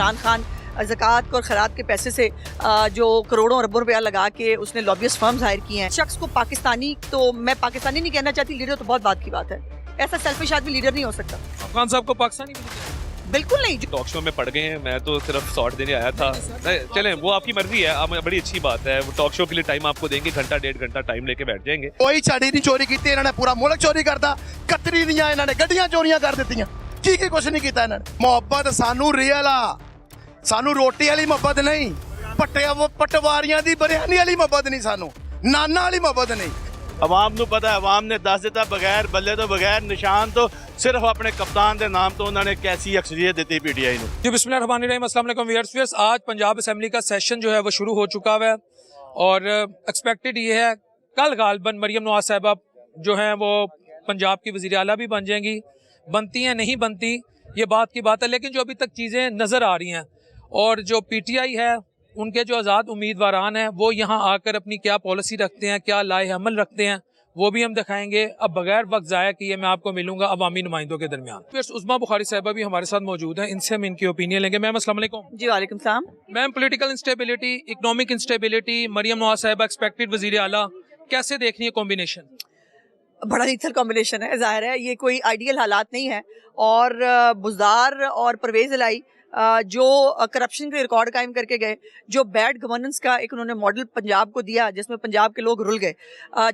عمران خان ज़कात और खैरात के पैसे से जो करोड़ों अरबों रुपया लगा के उसने लॉबियस्ट फर्म्स हायर किए हैं, शख्स को पाकिस्तानी, तो मैं पाकिस्तानी नहीं कहना चाहती, लीडर तो बहुत बात की बात है, ऐसा सेल्फिश आदमी लीडर नहीं हो सकता। अफगान साहब को पाकिस्तानी बिल्कुल नहीं। टॉक शो में पड़ गए हैं, मैं तो सिर्फ शॉर्ट देने आया था। चलें, वो आपकी मर्जी है, आप बड़ी अच्छी बात है। वो टॉक शो के लिए टाइम आपको देंगे, घंटा डेढ़ घंटा टाइम लेके बैठ जाएंगे। कोई छड़ी नहीं चोरी की, इन्होंने पूरा मुल्क चोरी करता, कतरी दियां इन्होंने गड्डियां चोरियां कर दित्तियां, की कुछ नहीं किया इन्होंने। मोहब्बत सानू रियल आ, सानू रोटी वाली मोहब्बत नहीं, पटवारियां दी बिरयानी वाली मोहब्बत नहीं, सानू नाना वाली मोहब्बत नहीं। अवाम नू पता है, अवाम ने दस दिता बगैर बल्ले तो बगैर निशान तो सिर्फ अपने कप्तान के नाम तो उन्होंने कैसी अक्सरियत दी पीटीआई नू। जी बिस्मिल्लाहिर्रहमानिर्रहीम, अस्सलाम वालेकुम व्यूअर्स। आज पंजाब असेंबली का सेशन जो है वो शुरू हो चुका है और एक्सपेक्टेड ये है कल गालबन मरियम नवाज साहिबा जो हैं वो पंजाब की वज़ीर आला भी बन जाएंगी। बनती हैं नहीं बनती ये बात की बात है, लेकिन जो अभी तक चीज़ें नज़र आ रही हैं और जो पीटीआई है उनके जो आज़ाद उम्मीदवारान हैं वो यहाँ आकर अपनी क्या पॉलिसी रखते हैं, क्या लाए अमल रखते हैं, वो भी हम दिखाएंगे। अब बगैर वक्त ज़ाया किए मैं आपको मिलूंगा अवामी नुमाइंदों के दरमियान। फिर उस्मा बुखारी साहिबा भी हमारे साथ मौजूद हैं, इनसे हम इनकी ओपिनियन लेंगे। मैम अस्सलाम वालेकुम। जी वालेकुम सलाम। Ma'am, political instability, economic instability, Maryam Nawaz साहिबा एक्सपेक्टेड वज़ीर आला, कैसे देखनी है कॉम्बिनेशन? बड़ा लीथल कॉम्बिनेशन है, जाहिर है ये कोई आइडियल हालात नहीं है। और बुज़दार और परवेज़ इलाही जो करप्शन के रिकॉर्ड कायम करके गए, जो बैड गवर्नेंस का एक उन्होंने मॉडल पंजाब को दिया जिसमें पंजाब के लोग रुल गए।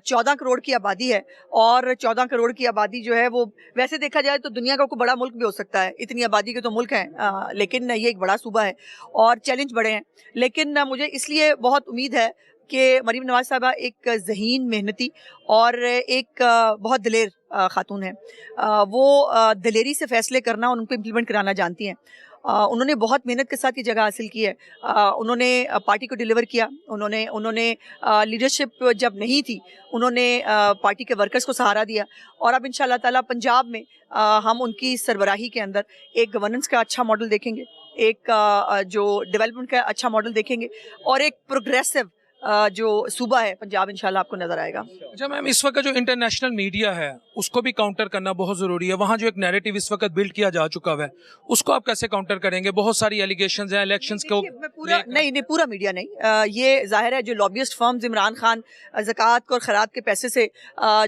14 करोड़ की आबादी है और 14 करोड़ की आबादी जो है वो वैसे देखा जाए तो दुनिया का कोई बड़ा मुल्क भी हो सकता है, इतनी आबादी के तो मुल्क हैं, लेकिन ये एक बड़ा सूबा है और चैलेंज बड़े हैं। लेकिन मुझे इसलिए बहुत उम्मीद है कि मरीम नवाज साहबा एक ज़हीन, मेहनती और एक बहुत दिलेर खातून है। वो दिलेरी से फ़ैसले करना और उनको इम्प्लीमेंट कराना जानती हैं। उन्होंने बहुत मेहनत के साथ ये जगह हासिल की है। उन्होंने पार्टी को डिलीवर किया, उन्होंने लीडरशिप जब नहीं थी उन्होंने पार्टी के वर्कर्स को सहारा दिया और अब इंशाल्लाह ताला पंजाब में हम उनकी सरबराही के अंदर एक गवर्नेंस का अच्छा मॉडल देखेंगे, एक जो डेवलपमेंट का अच्छा मॉडल देखेंगे और एक प्रोग्रेसिव जो सूबा है पंजाब इंशाल्लाह आपको नजर आएगा। अच्छा मैम, इस वक्त जो इंटरनेशनल मीडिया है उसको भी काउंटर करना बहुत ज़रूरी है। वहाँ जो एक नैरेटिव इस वक्त बिल्ड किया जा चुका है उसको आप कैसे काउंटर करेंगे? बहुत सारी एलिगेशंस हैं इलेक्शंस को। नहीं, पूरा मीडिया नहीं, ये जाहिर है जो लॉबियस्ट फर्म्स इमरान खान ज़कात और खैरात के पैसे से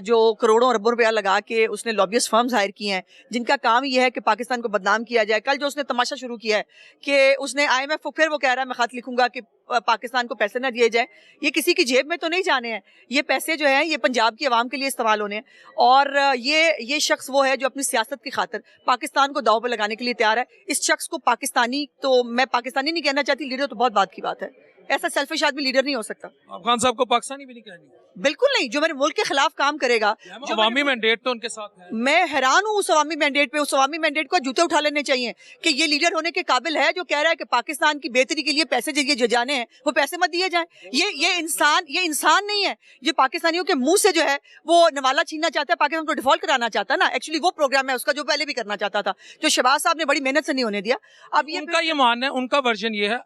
जो करोड़ों अरबों रुपया लगा के उसने लॉबियस्ट फर्म्स हायर किए हैं, जिनका काम ये है कि पाकिस्तान को बदनाम किया जाए। कल जो उसने तमाशा शुरू किया है कि उसने IMF को फिर वो कह रहा है मैं खत लिखूंगा कि पाकिस्तान को पैसे ना दिए जाए, ये किसी की जेब में तो नहीं जाने हैं, ये पैसे जो हैं ये पंजाब की आवाम के लिए इस्तेमाल होने हैं। और ये शख्स वो है जो अपनी सियासत की खातिर पाकिस्तान को दांव पे लगाने के लिए तैयार है। इस शख्स को पाकिस्तानी, तो मैं पाकिस्तानी नहीं कहना चाहती, लीडर तो बहुत बात की बात है, ऐसा सेल्फिश आदमी लीडर नहीं हो सकता। अफगान साहब को पाकिस्तानी भी नहीं कहनी? बिल्कुल नहीं, जो मेरे मुल्क के खिलाफ काम करेगा, जो अवामी मैंडेट तो उनके साथ है। मैं हैरान हूँ उस अवामी मैंडेट पे। उस अवामी मैंडेट को जूते उठा लेने चाहिए कि ये लीडर होने के काबिल है जो कह रहा है कि पाकिस्तान की बेहतरी के लिए पैसे जो जाने हैं वो पैसे मत दिए जाएं। ये इंसान नहीं है, ये पाकिस्तानियों के मुंह से जो है वो नवाला छीनना चाहता है, पाकिस्तान को डिफॉल्ट कराना चाहता है ना। एक्चुअली वो प्रोग्राम है उसका जो पहले भी करना चाहता था, जो शहबाज साहब ने बड़ी मेहनत से नहीं होने दिया। अब उनका ये मानना है, उनका वर्जन ये है,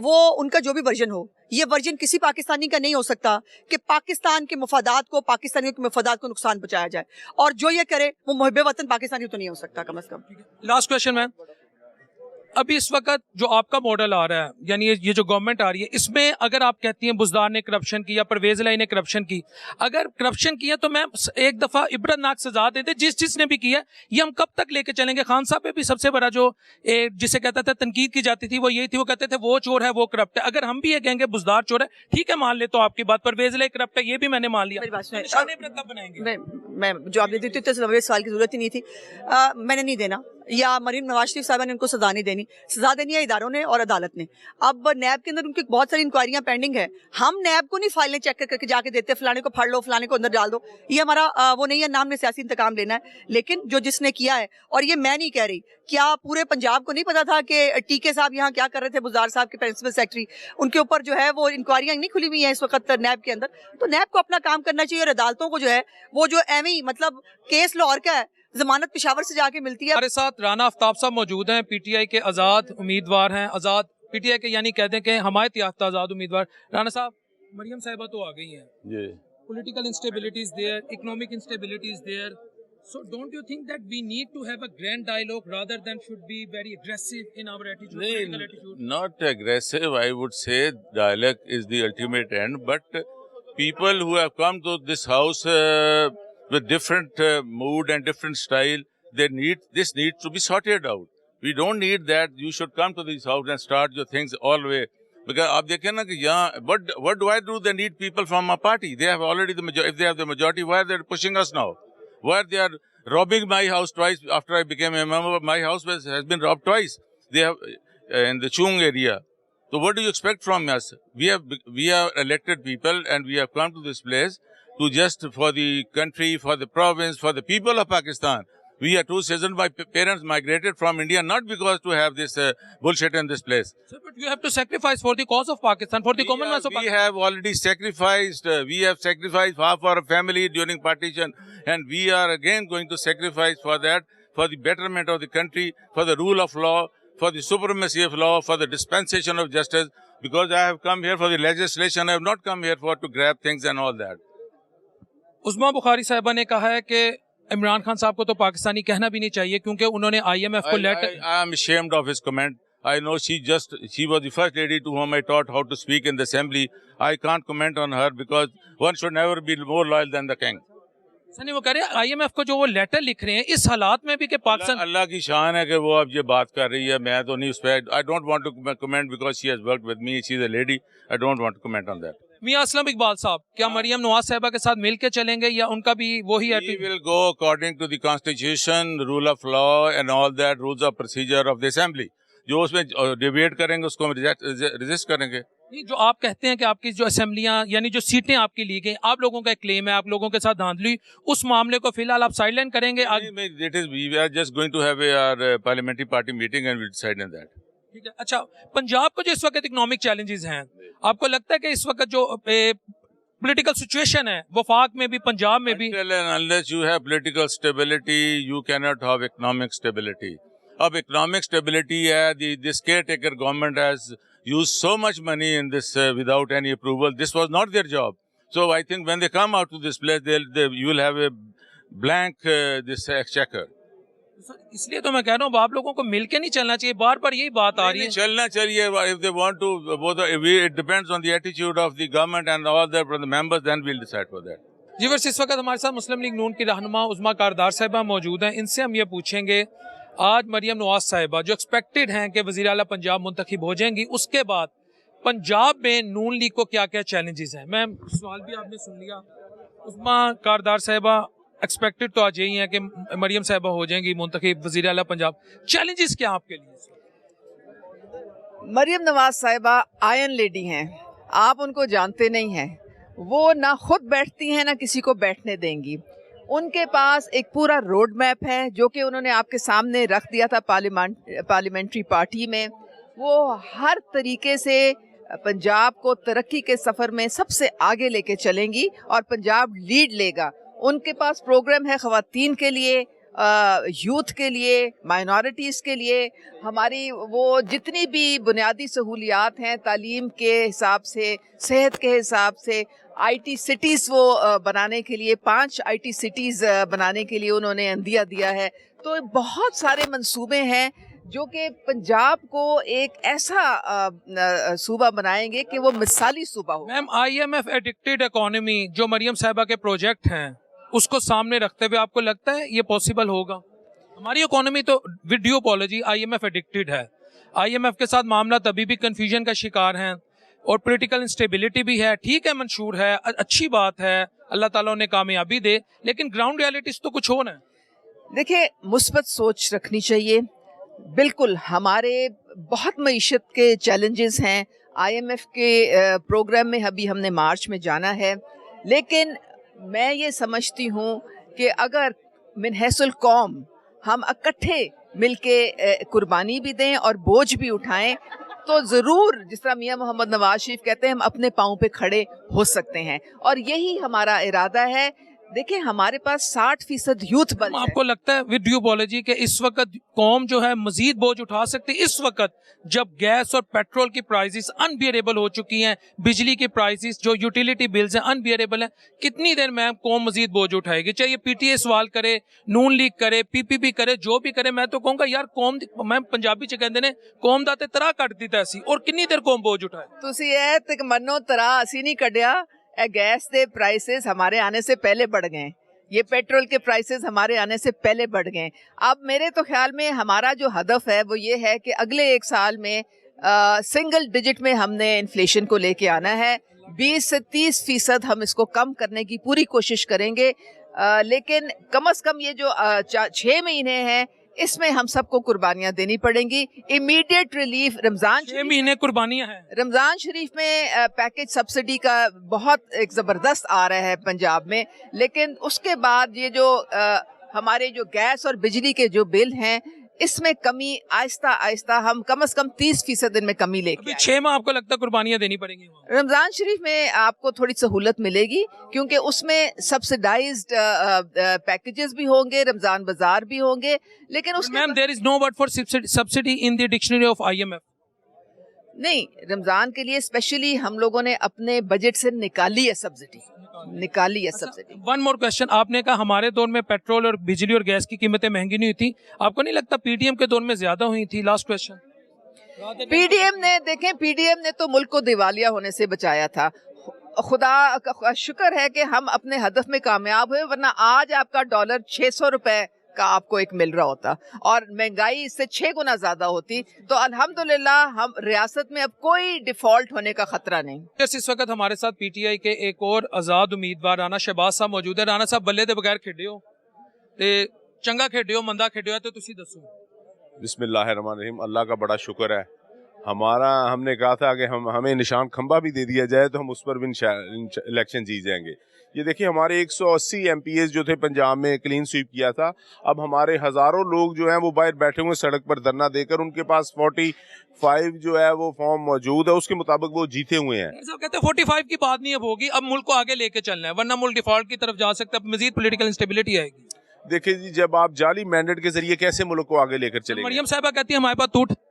वो उनका जो भी वर्जन हो, ये वर्जन किसी पाकिस्तानी का नहीं हो सकता कि पाकिस्तान के मफादात को, पाकिस्तानियों के मफादात को नुकसान पहुंचाया जाए, और जो ये करे वो मुहब्बे वतन पाकिस्तानी तो नहीं हो सकता कम से कम। लास्ट क्वेश्चन मैम, अभी इस वक्त जो आपका मॉडल आ रहा है, यानी ये जो गवर्नमेंट आ रही है, इसमें अगर आप कहती हैं बुज़दार ने करप्शन की या परवेज़ इलाही ने करप्शन की, अगर करप्शन की है तो मैं एक दफ़ा इबरतनाक सजा दे दे जिसने भी की है, ये हम कब तक लेके चलेंगे? खान साहब पे भी सबसे बड़ा जो जिसे कहता था तनकीद की जाती थी वो यही थी, वो कहते थे वो चोर है, वो करप्ट है। अगर हम भी ये कहेंगे बुज़दार चोर है, ठीक है मान ले तो आपकी बात, परवेज़ इलाही करप्ट है ये भी मैंने मान लिया, कब बनाएंगे? मैं जवाब दे देती हूँ, सवाल की जरूरत ही नहीं थी। मैंने नहीं देना, या मरीम नवाज शरीफ साहब ने उनको सजा नहीं देनी, सजा देनी है इदारों ने और अदालत ने। अब नैब के अंदर उनकी बहुत सारी इंक्वायरियां पेंडिंग है, हम नैब को नहीं फाइलें चेक करके जाके देते, फलाने को फाड़ लो, फलाने को अंदर डाल दो, ये हमारा वो नहीं है, नाम ने सियासी इंतकाम लेना है। लेकिन जो जिसने किया है, और ये मैं नहीं कह रही, क्या पूरे पंजाब को नहीं पता था कि टीके साहब यहाँ क्या कर रहे थे, बुज़दार साहब के प्रिंसिपल सेक्रेटरी, उनके ऊपर जो है वो इंक्वायरियां नहीं खुली हुई हैं इस वक्त नैब के अंदर। तो नैब को अपना काम करना चाहिए और अदालतों को जो है वो जो एवं मतलब केस लाहौर का है, जमानत पेशावर से जाके मिलती है। हमारे साथ राना आफ्ताब साहब मौजूद हैं, पीटीआई के आज़ाद उम्मीदवार हैं, आज़ाद पीटीआई के यानी कहते हैं कि हमायत याफ्ता आज़ाद उम्मीदवार। राना साहब, मरियम साहिबा तो आ गई हैं, political instability is there, economic instability is there, So don't you think that we need to have a grand dialogue rather than should be very aggressive in our attitude, political attitude? Not aggressive, I would say dialogue is the ultimate end, but people who have come to this house with different mood and different style, this needs to be sorted out. We don't need that you should come to this house and start your things all the way. Because آپ دیکھیں نا کہ یہاں what do I do? They need people from my party. They have already if they have the majority, why are they pushing us now? Why they are robbing my house twice after I became a member? My house has been robbed twice. They have in the Chung area. So what do you expect from us? We are elected people and we have come to this place to just for the country, for the province, for the people of Pakistan. We are two citizens. My parents migrated from India not because to have this bullshit in this place. Sir, but you have to sacrifice for the cause of Pakistan, for the commonwealth of We Pakistan. have already sacrificed. We have sacrificed half our family during partition, and we are again going to sacrifice for that, for the betterment of the country, for the rule of law, for the supremacy of law, for the dispensation of justice. Because I have come here for the legislation, I have not come here for to grab things and all that. عظما بخاری صاحبہ نے کہا ہے کہ عمران خان صاحب کو تو پاکستانی کہنا بھی نہیں چاہیے کیونکہ انہوں نے آئی ایم ایف کو letter. I am ashamed of his comment. I know she was the first lady to whom I taught how to speak in the assembly. I can't comment on her because one should never be more loyal than the king. سنی وہ کہہ رہے ہیں I am F کو جو وہ letter لکھ رہے ہیں اس حالات میں بھی کہ پاکستان. اللہ کی شان ہے کہ وہ اب یہ بات کر رہی ہے. میں تو نہیں اس پہ I don't want to comment because she has worked with me. She is a lady. I don't want to comment on that. میاں اسلم اقبال صاحب کیا مریم نواز صاحبہ کے ساتھ مل کے چلیں گے یا ان کا بھی وہی We will go according to the constitution, rule of law and all that, rules of procedure of the assembly. جو اس میں ڈیبیٹ کریں گے اس کو ہم ریزسٹ کریں گے. جو آپ کہتے ہیں کہ آپ کی جو اسمبلیاں یعنی جو سیٹیں آپ کی لی گئی آپ لوگوں کا ایک کلیم ہے آپ لوگوں کے ساتھ دھاندلی اس معاملے کو فی الحال آپ سائڈ لائن کریں گے. We are just going to have our parliamentary party meeting and we'll decide on that. ٹھیک ہے. اچھا پنجاب کو جو اس وقت اکنامک چیلنجز ہیں آپ کو لگتا ہے کہ اس وقت جو پولیٹیکل سچویشن ہے وفاق میں بھی پنجاب میں بھی. Until and unless you have political stability, you cannot have economic stability. اب economic stability ہے, this caretaker government has used so much money in this without any approval. This was not their job. So I think when they come out to this place, you will have a blank this exchequer. اس لیے تو میں کہہ رہا ہوں آپ لوگوں کو مل کے نہیں چلنا چاہیے. بار بار یہی بات آ رہی ہے. چلنا چاہیے. If they want to, it depends on the attitude of the government and all the members, then we'll decide for that. جی ورس اس وقت ہمارے ساتھ مسلم لیگ نون کی رہنما عظما کاردار صاحبہ موجود ہیں. ان سے ہم یہ پوچھیں گے آج مریم نواز صاحبہ جو ایکسپیکٹڈ ہیں کہ وزیر اعلیٰ پنجاب منتخب ہو جائیں گی اس کے بعد پنجاب میں نون لیگ کو کیا کیا چیلنجز ہیں. میں سوال بھی آپ نے سن لیا. عظما کاردار صاحبہ ایکسپیکٹڈ تو آج یہی ہے کہ مریم صاحبہ ہو جائیں گی منتخب وزیر اعلیٰ پنجاب. چیلنجز کیا آپ کے لیے؟ مریم نواز صاحبہ آئرن لیڈی ہیں. آپ ان کو جانتے نہیں ہیں. وہ نہ خود بیٹھتی ہیں نہ کسی کو بیٹھنے دیں گی. ان کے پاس ایک پورا روڈ میپ ہے جو کہ انہوں نے آپ کے سامنے رکھ دیا تھا پارلیمنٹری پارٹی میں. وہ ہر طریقے سے پنجاب کو ترقی کے سفر میں سب سے آگے لے کے چلیں گی اور پنجاب لیڈ لے گا. ان کے پاس پروگرام ہے خواتین کے لیے, یوتھ کے لیے, مائنورٹیز کے لیے. ہماری وہ جتنی بھی بنیادی سہولیات ہیں تعلیم کے حساب سے, صحت کے حساب سے, آئی ٹی سٹیز وہ بنانے کے لیے 5 آئی ٹی سٹیز بنانے کے لیے انہوں نے عندیہ دیا ہے. تو بہت سارے منصوبے ہیں جو کہ پنجاب کو ایک ایسا صوبہ بنائیں گے کہ وہ مثالی صوبہ ہو. میم I am F addicted economy جو مریم صاحبہ کے پروجیکٹ ہیں اس کو سامنے رکھتے ہوئے آپ کو لگتا ہے یہ پاسبل ہوگا؟ ہماری اکانومی تو video policy I am F addicted ہے. آئی ایم ایف کے ساتھ معاملات ابھی بھی کنفیوژن کا شکار ہیں اور پولیٹیکل انسٹیبلٹی بھی ہے. ٹھیک ہے, منشور ہے, اچھی بات ہے, اللہ تعالیٰ نے کامیابی دے, لیکن گراؤنڈ ریالٹیز تو کچھ اور ہیں. دیکھیں مثبت سوچ رکھنی چاہیے. بالکل ہمارے بہت معیشت کے چیلنجز ہیں. آئی ایم ایف کے پروگرام میں ابھی ہم نے مارچ میں جانا ہے, لیکن میں یہ سمجھتی ہوں کہ اگر من حیث القوم ہم اکٹھے مل کے قربانی بھی دیں اور بوجھ بھی اٹھائیں تو ضرور جس طرح میاں محمد نواز شریف کہتے ہیں ہم اپنے پاؤں پہ کھڑے ہو سکتے ہیں. اور یہی ہمارا ارادہ ہے. देखिए हमारे पास 60% यूथ बल है। आपको लगता है विद ड्यू अपॉलॉजी कि इस वक्त कौम जो है मजीद बोझ उठा सकती है इस वक्त जब गैस और पेट्रोल की प्राइसेस अनबियरेबल हो चुकी हैं, बिजली की प्राइसेस जो यूटिलिटी बिल्स हैं अनबियरेबल हैं, कितनी देर में कौम मजीद बोझ उठाएगी? चाहे पीटीए सवाल करे, नून लीग करे, पीपीपी करे, जो भी करे, मैं तो कहूँगा यार कौम, मैं पंजाबी च कहते ने कौम दा ते तरा कट दिता सी, और कितनी देर कौम बोझ उठाए? ਤੁਸੀਂ ਇਹ ਤੱਕ ਮੰਨੋ ਤਰਾ ਅਸੀਂ ਨਹੀਂ ਕੱਢਿਆ, ਇਹ गैस के प्राइसेस हमारे आने से पहले बढ़ गए, ये पेट्रोल के प्राइसेस हमारे आने से पहले बढ़ गए। अब मेरे तो ख्याल में हमारा जो हदफ है वो ये है कि अगले 1 साल में सिंगल डिजिट में हमने इन्फ्लेशन को लेके आना है। 20 से 30% हम इसको कम करने की पूरी कोशिश करेंगे, लेकिन कम से कम ये जो 6 महीने हैं इसमें हम सबको कुर्बानियां देनी पड़ेंगी। इमीडिएट रिलीफ रमजान 6 महीने कुर्बानियां हैं। रमजान शरीफ में पैकेज सब्सिडी का बहुत एक ज़बरदस्त आ रहा है पंजाब में, लेकिन उसके बाद ये जो हमारे जो गैस और बिजली के जो बिल हैं इसमें कमी आहिस्ता आहिस्ता हम कम से कम 30% इनमें कमी लेके अभी 6 माह आपको लगता है कुर्बानियां देनी पड़ेंगी? रमजान शरीफ में आपको थोड़ी सहूलत मिलेगी क्योंकि उसमें सब्सिडाइज्ड पैकेजेस भी होंगे, रमजान बाजार भी होंगे, लेकिन उसमें ma'am there is no word for subsidy in the dictionary of IMF। नहीं, रमजान के लिए स्पेशली हम लोगों ने अपने बजट से निकाली है सब्सिडी, निकाली है सब्सिडी। वन मोर क्वेश्चन, आपने कहा हमारे दौर में पेट्रोल और बिजली और गैस की कीमतें महंगी नहीं हुई थी, आपको नहीं लगता पीडीएम के दौर में ज्यादा हुई थी? Last question. पीडीएम ने देखें, पीडीएम ने तो मुल्क को दिवालिया होने से बचाया था। खुदा का शुक्र है कि हम अपने हदफ में कामयाब हुए, वरना आज आपका डॉलर 600 रुपए का आपको एक मिल रहा होता और महंगाई इससे 6 गुना ज्यादा होती। तो अल्हम्दुलिल्लाह हम रियासत में अब कोई डिफॉल्ट होने का खतरा नहीं। इस वक्त हमारे साथ पीटीआई के एक और आजाद उम्मीदवार राणा शहबाज साहब मौजूद है। राणा साहब बल्ले दे बगैर खेडे हो ते चंगा खेडे हो मंदा खेडे हो तो तुसी दसो। बिस्मिल्लाहिर्रहमानिर्रहीम, अल्लाह का बड़ा शुक्र है। हमने कहा था कि हमें निशान खंबा भी दे दिया जाए तो हम उस पर भी इलेक्शन जीत जाएंगे। ये देखिए हमारे 180 MPs जो थे पंजाब में क्लीन स्वीप किया था, अब हमारे हज़ारों लोग जो हैं वो बाहर बैठे हुए सड़क पर धरना देकर, उनके पास 45 जो है वो फॉर्म मौजूद है, उसके मुताबिक वो जीते हुए हैं। सब कहते हैं 45 की बात नहीं अब होगी, अब मुल्क को आगे लेके चलना है वरना मुल्क डिफॉल्ट की तरफ जा सकता है, मजीद पॉलिटिकल इंस्टेबिलिटी आएगी। देखिए जी, जब आप जाली मैंडेट के जरिए कैसे मुल्क को आगे लेकर चलेंगे? मरियम साहिबा कहती है हमारे पास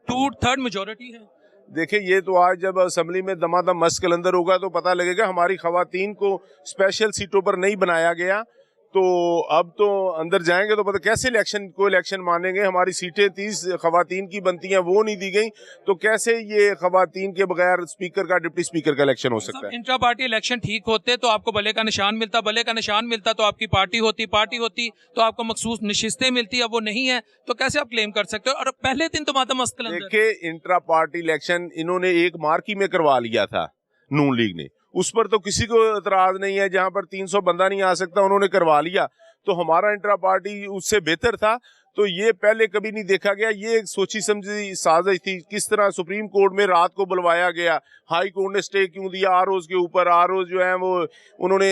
2/3 मेजोरिटी है। देखिए ये तो आज जब असम्बली में दमादम मस्त कलंदर होगा तो पता लगेगा। हमारी खवातीन को स्पेशल सीटों पर नहीं बनाया गया, तो अब तो अंदर जाएंगे तो पता कैसे इलेक्शन मानेंगे। हमारी सीटें 30 खवातीन की बनती हैं, वो नहीं दी गई, तो कैसे ये खवातीन के बगैर स्पीकर का डिप्टी स्पीकर का इलेक्शन हो सकता है? इंट्रा पार्टी इलेक्शन ठीक होते तो आपको भले का निशान मिलता, भले का निशान मिलता तो आपकी पार्टी होती तो आपको मखसूस नशिस्तें मिलती, अब वो नहीं है तो कैसे आप क्लेम कर सकते हो? और पहले दिन तो माता मस्त कलंदर। देखिए इंट्रा पार्टी इलेक्शन इन्होंने एक मार्की में करवा लिया था नून लीग ने, उस पर तो किसी को एतराज नहीं है। जहां पर 300 बंदा नहीं आ सकता उन्होंने करवा लिया, तो हमारा इंट्रा पार्टी उससे बेहतर था। तो ये पहले कभी नहीं देखा गया, ये एक सोची समझी साजिश थी। किस तरह सुप्रीम कोर्ट में रात को बुलवाया गया, हाई कोर्ट ने स्टे क्यों दिया आरओज के ऊपर, आरओज जो है वो उन्होंने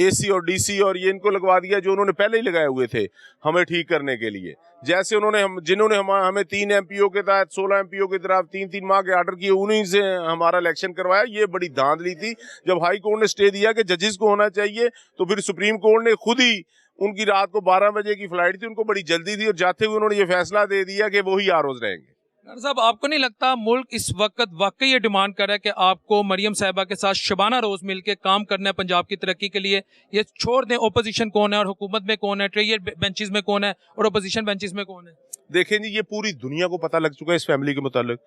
AC और DC और ये इनको लगवा दिया जो उन्होंने पहले ही लगाए हुए थे हमें ठीक करने के लिए। जैसे जिन्होंने हमें 3 MPO के तहत 16 MPO की तरफ 3-3 माह के आर्डर किए, उन्हीं से हमारा इलेक्शन करवाया। ये बड़ी धांधली थी। जब हाई कोर्ट ने स्टे दिया कि जजेस को होना चाहिए, तो फिर सुप्रीम कोर्ट ने खुद ही, उनकी रात को 12 बजे की फ्लाइट थी, उनको बड़ी जल्दी थी, और जाते हुए उन्होंने ये फैसला दे दिया कि वही आरोज रहेंगे। साहब आपको नहीं लगता मुल्क इस वक्त वाकई ये डिमांड कर रहा है कि आपको मरियम साहिबा के साथ शबाना रोज मिलकर काम करना है पंजाब की तरक्की के लिए? ये छोड़ दें ओपोजिशन कौन है और हुकूमत में कौन है, ट्रेयर बेंचेस में कौन है और ओपोजिशन बेंचेस में कौन है? देखें जी, ये पूरी दुनिया को पता लग चुका है इस फैमिली के मुतालिक,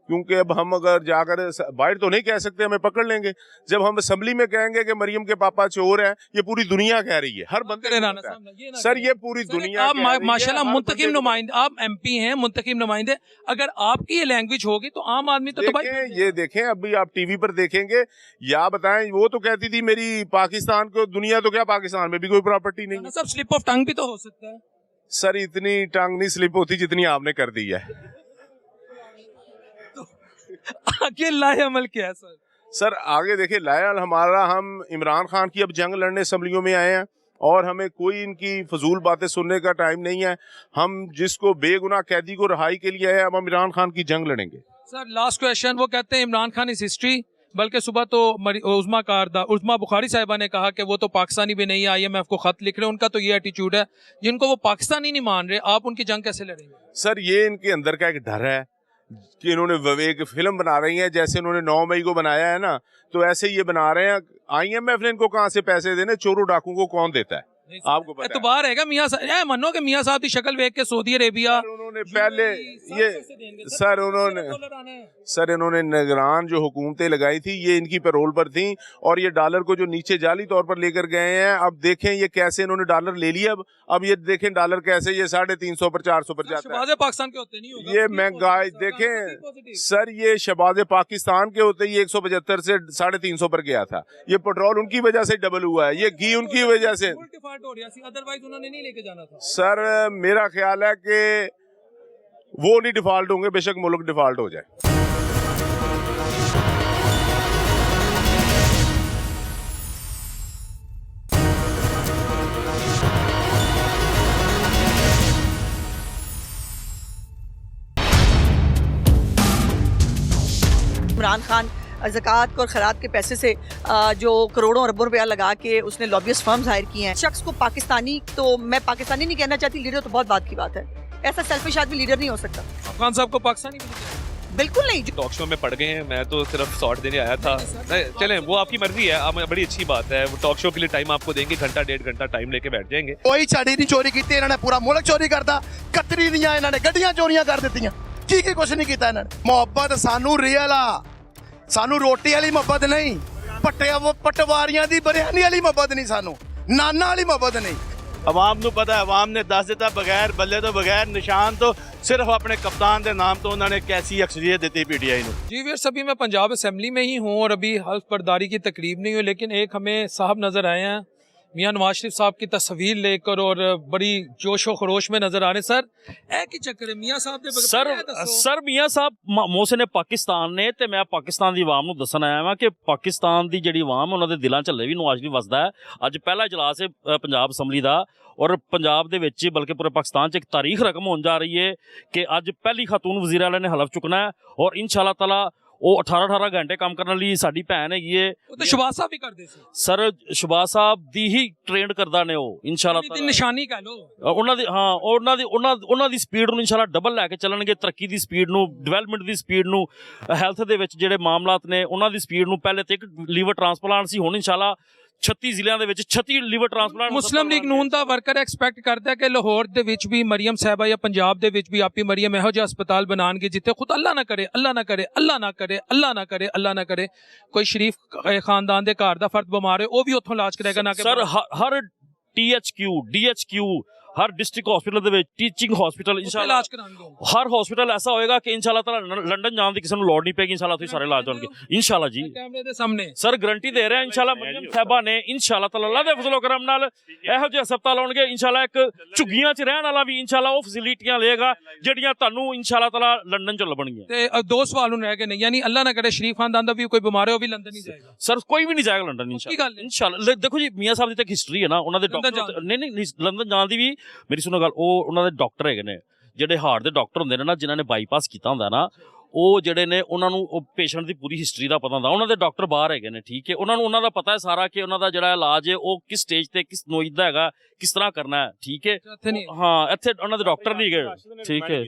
क्योंकि अब हम अगर जाकर बाहर तो नहीं कह सकते, हमें पकड़ लेंगे। जब हम असेंबली में कहेंगे कि मरियम के पापा चोर हैं, ये पूरी दुनिया कह रही है, हर बंदे सर, ये पूरी दुनिया। आप माशाल्लाह मुंतखब नुमाइंदे, आप MP हैं, मुंतखब नुमाइंदे, अगर आपकी ये लैंग्वेज होगी तो आम आदमी तो ये देखें, अभी आप टीवी पर देखेंगे, या बताएं, वो तो कहती थी मेरी पाकिस्तान को, दुनिया तो क्या पाकिस्तान में भी कोई प्रॉपर्टी नहीं है। सब स्लिप ऑफ टंग भी तो हो सकता है सर, इतनी टंग नहीं स्लिप होती जितनी आपने कर दी है। तो आगे लाए अमल क्या है सर? सर आगे देखिए, लाया हमारा, हम इमरान खान की अब जंग लड़ने असम्बलियों में आए हैं, और हमें कोई इनकी फजूल बातें सुनने का टाइम नहीं है। हम जिसको बेगुनाह कैदी को रिहाई के लिए आए, अब हम इमरान खान की जंग लड़ेंगे। सर लास्ट क्वेश्चन, वो कहते हैं इमरान खान इज हिस्ट्री, बल्कि सुबह तो उज़्मा बुखारी साहिबा ने कहा कि वो तो पाकिस्तानी भी नहीं है, IMF को खत लिख रहे हैं। उनका तो ये एटीट्यूड है, जिनको वो पाकिस्तानी नहीं मान रहे, आप उनकी जंग कैसे लड़ेंगे? सर ये इनके अंदर का एक डर है कि इन्होंने एक फिल्म बना रही है, जैसे इन्होंने 9 मई को बनाया है ना, तो ऐसे ये बना रहे हैं। IMF ने इनको कहाँ से पैसे देने, चोरों डाकू को कौन देता है आपको पता है? एतबार है मियाँ साहब, मनो कि मियाँ साहब की शक्ल देख के सऊदी अरेबिया उन्होंने पहले ये सर इन्होंने निगरान जो हुकूमतें लगाई थी ये इनकी पैरोल पर थी, और ये डॉलर को जो नीचे जाली तौर पर लेकर गए हैं। अब देखें ये कैसे इन्होंने डॉलर ले लिया। अब ये देखें डॉलर कैसे ये 350 पर 400 पर जाता है। पाकिस्तान के होते नहीं होगा ये महंगाई देखें सर, ये शहबाज पाकिस्तान के होते ही 175 से 350 पर गया था। ये पेट्रोल उनकी वजह से डबल हुआ है, ये घी उनकी वजह से। अदरवाइज उन्होंने नहीं लेके जाना था। सर मेरा ख्याल है कि वो नहीं डिफॉल्ट होंगे, बेशक मुल्क डिफॉल्ट हो जाए। इमरान खान ज़कात और खैरात के पैसे से जो करोड़ों अरबों रुपया लगा के उसने लॉबियस्ट फर्म्स हायर किए हैं। शख्स को पाकिस्तानी, तो मैं पाकिस्तानी नहीं कहना चाहती, लीडर तो बहुत बात की बात है। ऐसा सेल्फिश आदमी लीडर नहीं हो सकता। अफगान साहब को पाकिस्तानी भी नहीं, बिल्कुल नहीं। टॉक शो में पड़ गए हैं, मैं तो सिर्फ शॉर्ट देने आया था। चलें वो आपकी मर्जी है, आप बड़ी अच्छी बात है। वो टॉक शो के लिए टाइम आपको देंगे, घंटा 1.5 घंटा टाइम लेके बैठ जाएंगे। कोई छड़ी नहीं चोरी की, इन्होंने पूरा मुल्क चोरी करता। कतरी दियां इन्होंने गड्डियां चोरियां कर दित्तियां। की कुछ नहीं किया इन्होंने। मोहब्बत सानू रियल आ, सानू रोटी वाली मोहब्बत नहीं, पटवारियां दी बिरयानी वाली मोहब्बत नहीं, सानू नाना वाली मोहब्बत नहीं। आवाम ਨੂੰ ਪਤਾ ਹੈ, ਆਵਾਮ ਨੇ ਦੱਸ ਦਿੱਤਾ ਬਗੈਰ ਬੱਲੇ ਤੋਂ ਬਗੈਰ ਨਿਸ਼ਾਨ ਤੋਂ ਸਿਰਫ ਆਪਣੇ ਕਪਤਾਨ ਦੇ ਨਾਮ ਤੋਂ ਉਹਨਾਂ ਨੇ ਕੈਸੀ ਅਕਸਰੀਅਤ ਦਿੱਤੀ PTI ਨੂੰ। जी वीर, अभी मैं पंजाब असेंबली में ही हूँ और अभी हल्फ बर्दारी की तकरीब नहीं हुई, लेकिन एक हमें साहब नज़र आए हैं मियाँ नवाज शरीफ साहब की तस्वीर लेकर और बड़ी जोशो खरोश में नजर आ रहे। सर एक ही चक्कर है मियाँ साहब दे ਸਰ ਮੀਆਂ ਸਾਹਿਬ ਮੋਹਸਿਨ ਪਾਕਿਸਤਾਨ ਨੇ, ਤੇ ਮੈਂ ਪਾਕਿਸਤਾਨ ਦੀ ਆਵਾਮ ਨੂੰ ਦੱਸਣ ਆਇਆ ਹਾਂ ਕਿ ਪਾਕਿਸਤਾਨ ਦੀ ਜਿਹੜੀ ਆਵਾਮ ਉਹਨਾਂ ਦੇ ਦਿਲਾਂ 'ਚ ਹਲੇ ਵੀ ਨਵਾਜ਼ ਸ਼ਰੀਫ ਵਸਦਾ ਹੈ। ਅੱਜ ਪਹਿਲਾ ਇਜਲਾਸ ਹੈ ਪੰਜਾਬ ਅਸੈਂਬਲੀ ਦਾ, ਔਰ ਪੰਜਾਬ ਦੇ ਵਿੱਚ ਬਲਕਿ ਪੂਰੇ ਪਾਕਿਸਤਾਨ 'ਚ ਇੱਕ ਤਾਰੀਖ ਰਕਮ ਹੋਣ ਜਾ ਰਹੀ ਹੈ ਕਿ ਅੱਜ ਪਹਿਲੀ ਖਾਤੂਨ ਵਜ਼ੀਰ ਆਲਾ ਨੇ ਹਲਫ ਚੁੱਕਣਾ ਹੈ, ਔਰ ਇਨਸ਼ਾਅੱਲਾ ਤਾਲਾ ਉਹ 18 ਘੰਟੇ ਕੰਮ ਕਰਨ ਲਈ ਸਾਡੀ ਭੈਣ ਹੈਗੀ ਏ। ਉਹ ਤਾਂ ਸ਼ਬਾਜ਼ ਸਾਹਿਬ ਵੀ ਕਰਦੇ ਸੀ ਸਰ, ਸ਼ਬਾਜ਼ ਸਾਹਿਬ ਦੀ ਹੀ ਟ੍ਰੇਨਡ ਕਰਦਾ ਨੇ ਉਹ ਇਨਸ਼ਾਅੱਲਾ ਦੀ ਨਿਸ਼ਾਨੀ ਕਹ ਲੋ ਉਹਨਾਂ ਦੀ। ਹਾਂ, ਉਹਨਾਂ ਦੀ ਸਪੀਡ ਨੂੰ ਇਨਸ਼ਾਅੱਲਾ ਡਬਲ ਲੈ ਕੇ ਚੱਲਣਗੇ, ਤਰੱਕੀ ਦੀ ਸਪੀਡ ਨੂੰ, ਡਿਵੈਲਪਮੈਂਟ ਦੀ ਸਪੀਡ ਨੂੰ, ਹੈਲਥ ਦੇ ਵਿੱਚ ਜਿਹੜੇ ਮਾਮਲਾਤ ਨੇ ਉਹਨਾਂ ਦੀ ਸਪੀਡ ਨੂੰ। ਪਹਿਲੇ ਤੇ ਇੱਕ ਲੀਵਰ ਟ੍ਰਾਂਸਪਲਾਂਟ ਸੀ, ਹੁਣ ਇਨਸ਼ਾਅੱਲਾ 36 ਜ਼ਿਲ੍ਹਿਆਂ ਦੇ ਵਿੱਚ 36 ਲੀਵਰ ਟ੍ਰਾਂਸਪਲਾਂਟ। ਮੁਸਲਿਮ ਲੀਗ ਨੂਨ ਦਾ ਵਰਕਰ ਐਕਸਪੈਕਟ ਕਰਦਾ ਕਿ ਲਾਹੌਰ ਦੇ ਵਿੱਚ ਵੀ ਮਰੀਮ ਸਾਹਿਬਾ ਜਾਂ ਪੰਜਾਬ ਦੇ ਵਿੱਚ ਵੀ ਆਪੀ ਮਰੀਮ ਇਹੋ ਜਿਹਾ ਹਸਪਤਾਲ ਬਣਾਉਣਗੇ ਜਿੱਥੇ ਖੁਦ ਅੱਲਾ ਨਾ ਕਰੇ, ਅੱਲਾ ਨਾ ਕਰੇ, ਅੱਲਾ ਨਾ ਕਰੇ, ਅੱਲਾ ਨਾ ਕਰੇ, ਅੱਲਾ ਨਾ ਕਰੇ ਕੋਈ ਸ਼ਰੀਫ ਖਾਨਦਾਨ ਦੇ ਘਰ ਦਾ ਫਰਦ ਬਿਮਾਰ ਹੈ ਉਹ ਵੀ ਉੱਥੋਂ ਇਲਾਜ ਕਰੇਗਾ। ਨਾ ਕਿ ਸਰ ਹਰ THQ DHQ हर डिस्ट्रिक्ट हॉस्पिटल ਦੇ ਵਿੱਚ ਟੀਚਿੰਗ ਹਸਪੀਟਲ ਇਨਸ਼ਾਅੱਲਾ ਇਲਾਜ ਕਰਾਂਗੇ। ਹਰ ਹਸਪੀਟਲ ਐਸਾ ਹੋਏਗਾ ਕਿ ਇਨਸ਼ਾਅੱਲਾ ਤਾਲਾ ਲੰਡਨ ਜਾਣ ਦੀ ਕਿਸੇ ਨੂੰ ਲੋੜ ਨਹੀਂ ਪੈਗੀ, ਇਨਸ਼ਾਅੱਲਾ ਤੁਸੀਂ ਸਾਰੇ ਇਲਾਜ ਹੋਣਗੇ ਇਨਸ਼ਾਅੱਲਾ ਜੀ। ਕੈਮਰੇ ਦੇ ਸਾਹਮਣੇ ਸਰ ਗਰੰਟੀ ਦੇ ਰਿਹਾ ਇਨਸ਼ਾਅੱਲਾ ਮਰੀਮ ਸਾਹਿਬਾ ਨੇ ਇਨਸ਼ਾਅੱਲਾ ਤਾਲਾ ਅੱਲਾ ਦੇ ਫਜ਼ਲ ਕਰਮ ਨਾਲ ਇਹੋ ਜਿਹੇ ਹਸਪਤਾਲ ਹੋਣਗੇ ਇਨਸ਼ਾਅੱਲਾ। ਇੱਕ ਝੁੱਗੀਆਂ 'ਚ ਰਹਿਣ ਵਾਲਾ ਵੀ ਇਨਸ਼ਾਅੱਲਾ ਉਹ ਫੈਸਿਲਿਟੀਆਂ ਲਏਗਾ ਜਿਹੜੀਆਂ ਤੁਹਾਨੂੰ ਇਨਸ਼ਾਅੱਲਾ ਤਾਲਾ ਲੰਡਨ 'ਚ ਲੱਭਣਗੀਆਂ। ਤੇ ਦੋ ਸਵਾਲ ਨੂੰ ਰਹਿ ਗਏ ਨੇ, ਯਾਨੀ ਅੱਲਾ ਨਾ ਕਰੇ ਸ਼ਰੀਫ ਖਾਨਦਾਨ ਦਾ ਵੀ ਕੋਈ ਬਿਮਾਰ ਹੈ ਉਹ ਵੀ ਲੰਡਨ ਨਹੀਂ ਜਾਏਗਾ। ਸਰ ਕੋਈ ਵੀ ਨਹੀਂ ਜਾਏਗਾ ਲੰਡਨ ਇਨਸ਼ਾਅੱਲਾ। ਦੇਖੋ ਜੀ ਮੀਆਂ ਸਾਹਿਬ ਦੀ ਤਾਂ ਹਿਸਟਰੀ ਹੈ ਨਾ, ਉਹਨਾਂ ਦੇ ਡਾਕਟਰ ਨਹੀਂ ਲੰਡਨ ਜਾਣ ਦੀ ਵੀ ਮੇਰੀ ਸੁਣੋ ਗੱਲ। ਉਹ ਉਹਨਾਂ ਦੇ ਡਾਕਟਰ ਹੈਗੇ ਨੇ ਜਿਹੜੇ ਹਾਰਟ ਦੇ ਡਾਕਟਰ ਹੁੰਦੇ ਨੇ ਨਾ, ਜਿਨ੍ਹਾਂ ਨੇ ਬਾਈਪਾਸ ਕੀਤਾ ਹੁੰਦਾ ਨਾ, ਉਹ ਜਿਹੜੇ ਨੇ ਉਹਨਾਂ ਨੂੰ ਉਹ ਪੇਸ਼ੈਂਟ ਦੀ ਪੂਰੀ ਹਿਸਟਰੀ ਦਾ ਪਤਾ ਹੁੰਦਾ। ਉਹਨਾਂ ਦੇ ਡਾਕਟਰ ਬਾਹਰ ਹੈਗੇ ਨੇ, ਠੀਕ ਹੈ, ਉਹਨਾਂ ਨੂੰ ਉਹਨਾਂ ਦਾ ਪਤਾ ਹੈ ਸਾਰਾ ਕਿ ਉਹਨਾਂ ਦਾ ਜਿਹੜਾ ਇਲਾਜ ਹੈ ਉਹ ਕਿਸ ਸਟੇਜ ਤੇ ਕਿਸ ਨੋਇਜ਼ ਦਾ ਹੈਗਾ, ਕਿਸ ਤਰ੍ਹਾਂ ਕਰਨਾ ਹੈ, ਠੀਕ ਹੈ। ਹਾਂ, ਇੱਥੇ ਉਹਨਾਂ ਦੇ ਡਾਕਟਰ ਨਹੀਂ ਹੈਗੇ, ਠੀਕ ਹੈ।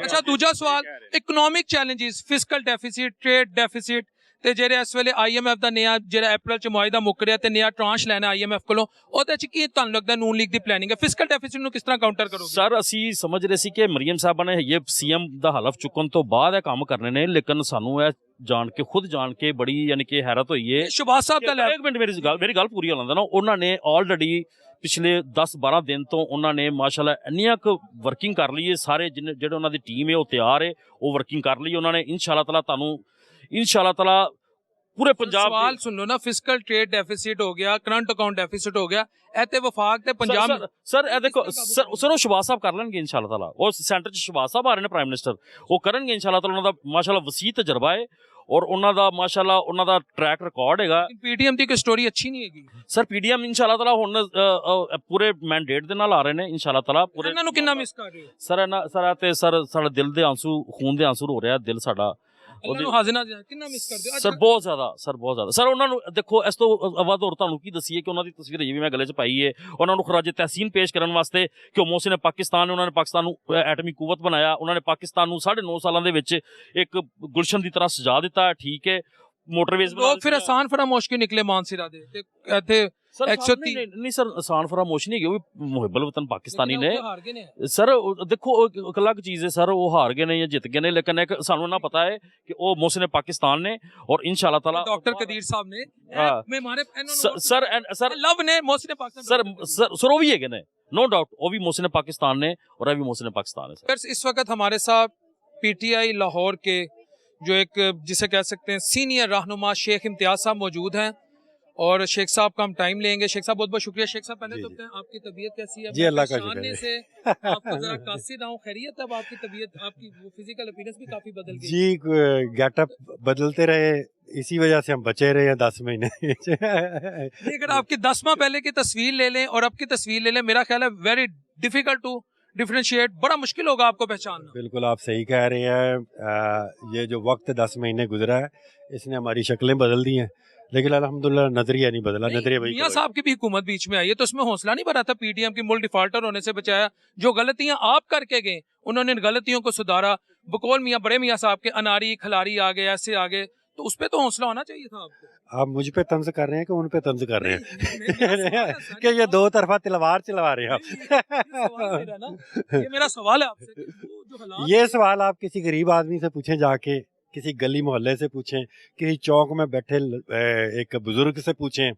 ਅੱਛਾ, ਦੂਜਾ ਸਵਾਲ economic challenges, fiscal deficit, trade deficit ਤੇ ਜਿਹੜੇ ਇਸ ਵੇਲੇ IMF ਦਾ ਨया ਜਿਹੜਾ ਅਪ੍ਰੈਲ 'ਚ ਮੁਆਇਦਾ ਮੁੱਕ ਰਿਹਾ ਤੇ ਨया ਟ੍ਰਾਂਸ਼ ਲੈਣਾ IMF ਕੋਲੋਂ, ਉਹਦੇ 'ਚ ਕੀ ਤੁਹਾਨੂੰ ਲੱਗਦਾ ਨੂਨ ਲੀਗ ਦੀ ਪਲੈਨਿੰਗ ਹੈ? ਫਿਸਕਲ ਡੈਫਿਸਿਟ ਨੂੰ ਕਿਸ ਤਰ੍ਹਾਂ ਕਾਊਂਟਰ ਕਰੋਗੇ? ਸਰ ਅਸੀਂ ਸਮਝ ਰਹੇ ਸੀ ਕਿ ਮਰੀਮ ਸਾਹਿਬਾਂ ਨੇ ਇਹ CM ਦਾ ਹਲਫ ਚੁੱਕਣ ਤੋਂ ਬਾਅਦ ਇਹ ਕੰਮ ਕਰਨੇ ਨੇ, ਲੇਕਿਨ ਸਾਨੂੰ ਇਹ ਖੁਦ ਜਾਣ ਕੇ ਬੜੀ ਯਾਨੀ ਕਿ ਹੈਰਤ ਹੋਈ ਹੈ। ਸ਼ਬਾਜ਼ ਸਾਹਿਬ ਦਾ ਇੱਕ ਮਿੰਟ ਮੇਰੀ ਗੱਲ ਪੂਰੀ ਹੋ ਲੈਂਦਾ ਨਾ। ਉਹਨਾਂ ਨੇ ਆਲਰੇਡੀ ਪਿਛਲੇ 10-12 ਦਿਨ ਤੋਂ ਉਹਨਾਂ ਨੇ ਮਾਸ਼ਾਅੱਲਾ ਇੰਨੀਆਂ ਕੁ ਵਰਕਿੰਗ ਕਰ ਲਈ ਹੈ। ਸਾਰੇ ਜਿਹੜੇ ਉਹਨਾਂ ਦੀ ਟੀਮ ਹੈ ਉਹ ਤਿਆਰ ਹੈ, ਉਹ ਵਰਕਿੰਗ ਕਰ ਲਈ ਉਹਨਾਂ ਨੇ। ਇਨਸ਼ਾਅੱਲਾ ਤਾਲਾ ਤੁਹਾਨੂੰ ਇਨਸ਼ਾਅੱਲਾ ਤਾਲਾ पूरे पंजाब सवाल सुन लो ना, फिस्कल ट्रेड डेफिसिट हो गया, करंट अकाउंट डेफिसिट हो गया, ऐते वफाक ते पंजाब सर ए देखो सर वो शहबाज साहब कर लेंगे इंशाल्लाह ताला। और सेंटर च शहबाज साहब आ रहे हैं प्राइम मिनिस्टर, वो करेंगे इंशाल्लाह ताला। उन्होंने माशाल्लाह वसी तजर्बा है और उन्होंने माशाल्लाह उन्होंने ट्रैक रिकॉर्ड हैगा। PTM दी कोई स्टोरी अच्छी नहीं हैगी सर। PTM इंशाल्लाह ताला हुन पूरे मैंडेट दे नाल आ रहे हैं इंशाल्लाह ताला। पूरे इन्हां नूं किन्ना मिस कर रहे हो सर? सर ते सर साडे दिल दे आंसू, खून दे आंसू हो रहा है दिल साडा। ਕਿੰਨਾ ਮਿਸ ਕਰਦੇ ਸਰ ਬਹੁਤ ਜ਼ਿਆਦਾ ਸਰ ਉਹਨਾਂ ਨੂੰ ਦੇਖੋ ਇਸ ਤੋਂ ਵੱਧ ਹੋਰ ਤੁਹਾਨੂੰ ਕੀ ਦਸੀਏ ਕਿ ਉਹਨਾਂ ਦੀ ਤਸਵੀਰ ਇਹ ਵੀ ਮੈਂ ਗਲੇ 'ਚ ਪਾਈ ਹੈ ਉਹਨਾਂ ਨੂੰ ਖਰਾਜ ਤਹਿਸੀਨ ਪੇਸ਼ ਕਰਨ ਵਾਸਤੇ ਕਿ ਉਹ ਮੋਹਸਿਨ ਪਾਕਿਸਤਾਨ ਨੇ ਉਹਨਾਂ ਨੇ ਪਾਕਿਸਤਾਨ ਨੂੰ ਐਟਮੀ ਕੂਵਤ ਬਣਾਇਆ ਉਹਨਾਂ ਨੇ ਪਾਕਿਸਤਾਨ ਨੂੰ 9.5 ਸਾਲਾਂ ਦੇ ਵਿੱਚ ਇੱਕ ਗੁਲਸ਼ਨ ਦੀ ਤਰ੍ਹਾਂ ਸਜਾ ਦਿੱਤਾ ਠੀਕ ਹੈ ਮੋਟਰਵੇਜ਼ ਲੋਕ ਫਿਰ ਆਸਾਨ ਫਰਾਮੋਸ਼ ਕਿਉਂ ਨਿਕਲੇ ਮਾਨਸਿਰਾ ਦੇ ਤੇ ਇੱਥੇ ਸਰ 130 ਨਹੀਂ ਸਰ ਆਸਾਨ ਫਰਾਮੋਸ਼ ਨਹੀਂ ਹੈਗੀ ਉਹ ਵੀ ਮੁਹਿਬਲ ਵਤਨ ਪਾਕਿਸਤਾਨੀ ਨੇ ਹਾਰ ਗਏ ਨੇ ਸਰ ਦੇਖੋ ਇੱਕ ਅਲੱਗ ਚੀਜ਼ ਹੈ ਸਰ ਉਹ ਹਾਰ ਗਏ ਨੇ ਜਾਂ ਜਿੱਤ ਗਏ ਨੇ ਲੇਕਿਨ ਇੱਕ ਸਾਨੂੰ ਨਾ ਪਤਾ ਹੈ ਕਿ ਉਹ ਮੋਹਸਿਨ ਪਾਕਿस्तान ਨੇ ਔਰ इंशाल्लाह ताला डॉक्टर कदीर साहब ने मैं मारे सर लव ने मोहसिन पाकिस्तान सर वो भी है नो डाउट वो भी मोहसिन पाकिस्तान ने और अभी मोहसिन पाकिस्तान है सर। इस वक्त हमारे साथ पीटीआई लाहौर के जो एक जिसे कह सकते हैं सीनियर रहनुमा शेख इम्तियाज साहब मौजूद हैं और शेख साहब का हम टाइम लेंगे। शेख साहब बहुत बहुत शुक्रिया। शेख साहब पहले तो बताएं आपकी तबीयत कैसी है? जी अल्लाह का शुक्र है। से आपको जरा कासिर आऊं खैरियत है? आपकी तबीयत आपकी फिजिकल अपीयरेंस भी काफी बदल गई जी, गेटअप बदलते रहे इसी वजह से हम बचे रहे हैं 10 महीने अगर आपकी 10 माह पहले की तस्वीर ले लें और अब की तस्वीर ले लें मेरा ख्याल है वेरी डिफिकल्ट टू डिफरेंशिएट, बड़ा मुश्किल होगा आपको पहचानना। बिल्कुल आप सही कह रहे हैं। ये जो वक्त 10 महीने गुजरा है इसने हमारी शक्लें बदल दी हैं लेकिन अल्हम्दुलिल्लाह नजरिया नहीं बदला। नजरिया वही मियां साहब की भी हुकूमत बीच में आई है तो उसमें हौसला नहीं भरा था पीडीएम की मुल्क डिफाल्टर होने से बचाया? जो गलतियां आप करके गए उन्होंने इन गलतियों को सुधारा। बकौल मियां बड़े मियां साहब के अनारी खिलाड़ी आ गए ऐसे आ गए तो उस पर तो हौसला होना चाहिए था आपको। आप मुझ पे तंज कर रहे हैं कि उन पे तंज कर रहे हैं कि ये दो तरफा तलवार चलवा रहे हैं आप। ये मेरा सवाल है आपसे कि जो हालात ये सवाल आप किसी गरीब आदमी से पूछें जाके, किसी गली मोहल्ले से पूछें, किसी चौक में बैठे एक बुजुर्ग से पूछें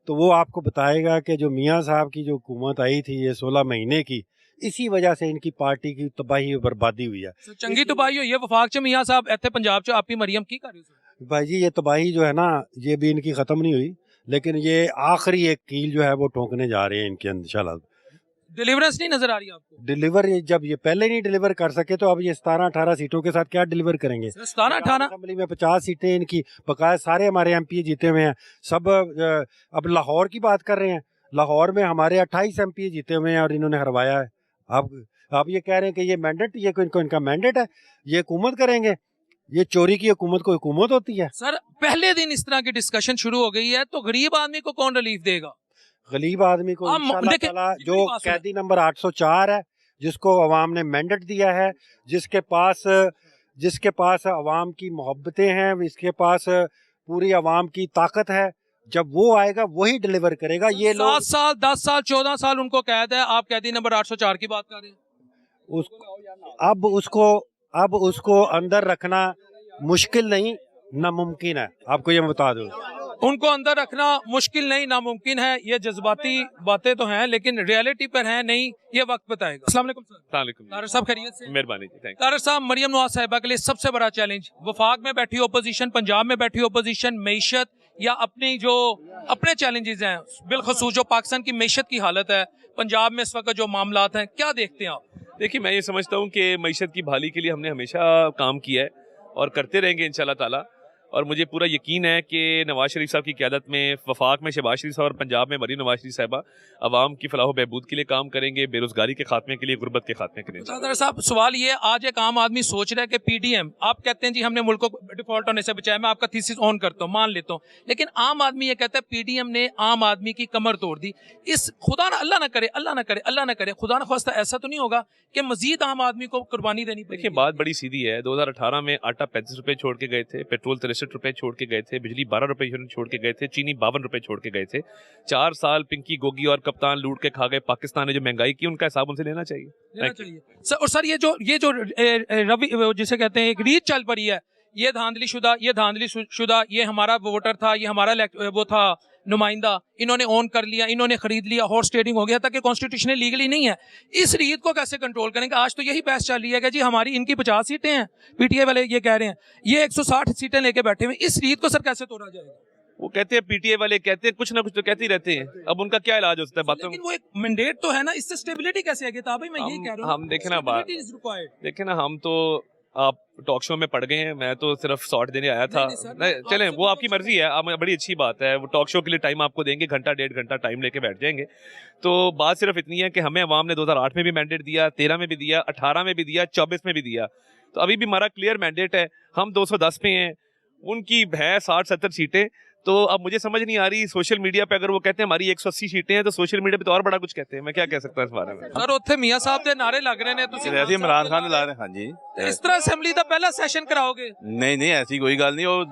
तो वो आपको बताएगा कि जो मियाँ साहब की जो हुकूमत आई थी ये 16 महीने की, इसी वजह से इनकी पार्टी की तबाही और बर्बादी हुई है। चंगी तबाही हुई है वफाक च मियाँ साहब इतने पंजाब च आपकी मरियम की कर रही है भाई जी। ये तबाही जो है ना ये भी इनकी ख़त्म नहीं हुई लेकिन ये आखिरी एक कील जो है वो ठोकने जा रहे हैं इनके इंशाल्लाह। डिलीवरेंस नहीं नजर आ रही आपको? डिलीवर जब ये पहले नहीं डिलीवर कर सके तो अब ये 17-18 सीटों के साथ क्या डिलीवर करेंगे? 17-18 असेंबली में 50 सीटें इनकी बकाया सारे हमारे एमपी जीते हुए हैं सब। अब लाहौर की बात कर रहे हैं, लाहौर में हमारे 28 एमपी जीते हुए हैं और इन्होंने हरवाया है। आप ये कह रहे हैं कि ये मैंडेट, ये इनका मैंडेट है, ये हुकूमत करेंगे? ये चोरी की हुकूमत को हुकूमत होती है? सर पहले दिन इस तरह की डिस्कशन शुरू हो गई है तो गरीब आदमी को कौन रिलीफ देगा? गरीब आदमी को इंशाल्लाह ताला जो कैदी नंबर 804 है जिसको अवाम ने मैंडेट दिया है, जिसके पास अवाम की मोहब्बतें हैं, इसके पास पूरी अवाम की ताकत है, जब वो आएगा वही डिलीवर करेगा। ये 7 साल 10 साल 14 साल उनको कैद है, आप कैदी नंबर 804 की बात कर रहे हैं। अब उसको अंदर रखना मुश्किल नहीं नामुमकिन है। आपको ये मैं बता दूं, उनको अंदर रखना मुश्किल नहीं नामुमकिन है। ये जज्बाती बातें तो हैं लेकिन रियलिटी पर है नहीं, ये वक्त बताएगा। अस्सलाम वालेकुम सर। तारर साहब खैरियत से? मेहरबानी जी, थैंक तारर साहब मरियम नवाज साहिबा के लिए सबसे बड़ा चैलेंज वफाक में बैठी अपोजिशन, पंजाब में बैठी अपोजिशन, मईशत या अपनी जो अपने चैलेंजेस हैं, बिलखसूस जो पाकिस्तान की मईशत की हालत है, पंजाब में इस वक्त जो मामलात हैं, क्या देखते हैं आप? देखिए मैं ये समझता हूँ कि मईशत की बहाली के लिए हमने हमेशा काम किया है और करते रहेंगे इंशाल्लाह ताला। और मुझे पूरा यकीन है कि नवाज शरीफ साहब की क़यादत में वफाक में शहबाज शरीफ साहब और पंजाब में मरीम नवाज शरीफ साहबा आवाम की फलाह बहबूद के लिए काम करेंगे, बेरोज़गारी के खात्मे के लिए, गुर्बत के खात्मे के लिए। तारर साहब सवाल ये, आज एक आम आदमी सोच रहा है कि पीडीएम, आप कहते हैं जी हमने मुल्क को डिफॉल्ट होने से बचाया, मैं आपका थीसिस ऑन करता हूँ, मान लेता हूँ, लेकिन आम आदमी ये कहता है पीडीएम ने आम आदमी की कमर तोड़ दी। इस खुदा ना अल्लाह ना करे, अल्लाह ना करे, अल्लाह ना करे, खुदा ना ख्वास्ता ऐसा तो नहीं होगा कि मजीद आम आदमी को कुर्बानी देनी पड़ेगी? देखिए बात बड़ी सीधी है। 2018 में आटा 35 रुपए छोड़ के गए थे, पेट्रोल 63 रुपए छोड़ के गए थे, बिजली 12 रुपए यूनिट छोड़ के गए थे, चीनी 52 रुपए छोड़ के गए थे। 4 साल पिंकी गोगी और कप्तान लूट के खा गए। पाकिस्तान ने जो महंगाई की उनका हिसाब उनसे लेना चाहिए। सर, और सर ये जो रवि जिसे कहते हैं एक रीत चल पड़ी है, ये धांधली शुदा, ये हमारा वोटर था, ये हमारा वो था नुमाइंदा, इन्होंने ऑन कर लिया, इन्होंने खरीद लिया, हॉर्स ट्रेडिंग हो गया था कि कॉन्स्टिट्यूशन लीगली नहीं है। इस रीत को कैसे कंट्रोल करेंगे? आज तो यही बहस चल रही है कि जी हमारी इनकी 50 सीटें हैं, पीटीआई वाले ये कह रहे हैं ये 160 सीटें लेके बैठे हुए। इस रीत को सर कैसे तोड़ा जाएगा? वो कहते हैं पीटीआई वाले कहते हैं कुछ ना कुछ तो कहते ही रहते हैं, अब उनका क्या इलाज हो सकता है बातों में? लेकिन वो एक मैंडेट तो है ना, इससे स्टेबिलिटी कैसे आएगी? भाई मैं यही कह रहा हूं, हम देखें ना बात, देखें ना, हम तो आप टॉक शो में पड़ गए हैं, मैं तो सिर्फ शॉट देने आया था। चलें वो आपकी मर्जी है, आप बड़ी अच्छी बात है, वो टॉक शो के लिए टाइम आपको देंगे, घंटा 1.5 घंटा टाइम लेके बैठ जाएंगे। तो बात सिर्फ इतनी है कि हमें अवाम ने 2008 में भी मैंडेट दिया, 13 में भी दिया, 18 में भी दिया, 24 में भी दिया। तो अभी भी हमारा क्लियर मैंडेट है, हम 210 पे हैं, उनकी है 60-70 सीटें। तो अब मुझे समझ नहीं आ रही, सोशल मीडिया पे अगर वो कहते हैं हमारी 180 सीटें हैं, तो सोशल मीडिया पे तो और बड़ा कुछ कहते हैं, मैं क्या कह सकता हूं इस बारे में। ਸਰ ਉੱਥੇ ਮੀਆਂ ਸਾਹਿਬ ਦੇ ਨਾਰੇ ਲੱਗ ਰਹੇ ਨੇ, ਤੁਸੀਂ ਅਸੀਂ ਇਮਰਾਨ ਖਾਨ ਲਾ ਰਹੇ ਹਾਂ ਜੀ। ਇਸ ਤਰ੍ਹਾਂ ਅਸੈਂਬਲੀ ਦਾ ਪਹਿਲਾ ਸੈਸ਼ਨ ਕਰਾਓਗੇ? ਨਹੀਂ ਨਹੀਂ, ਐਸੀ ਕੋਈ ਗੱਲ ਨਹੀਂ। ਉਹ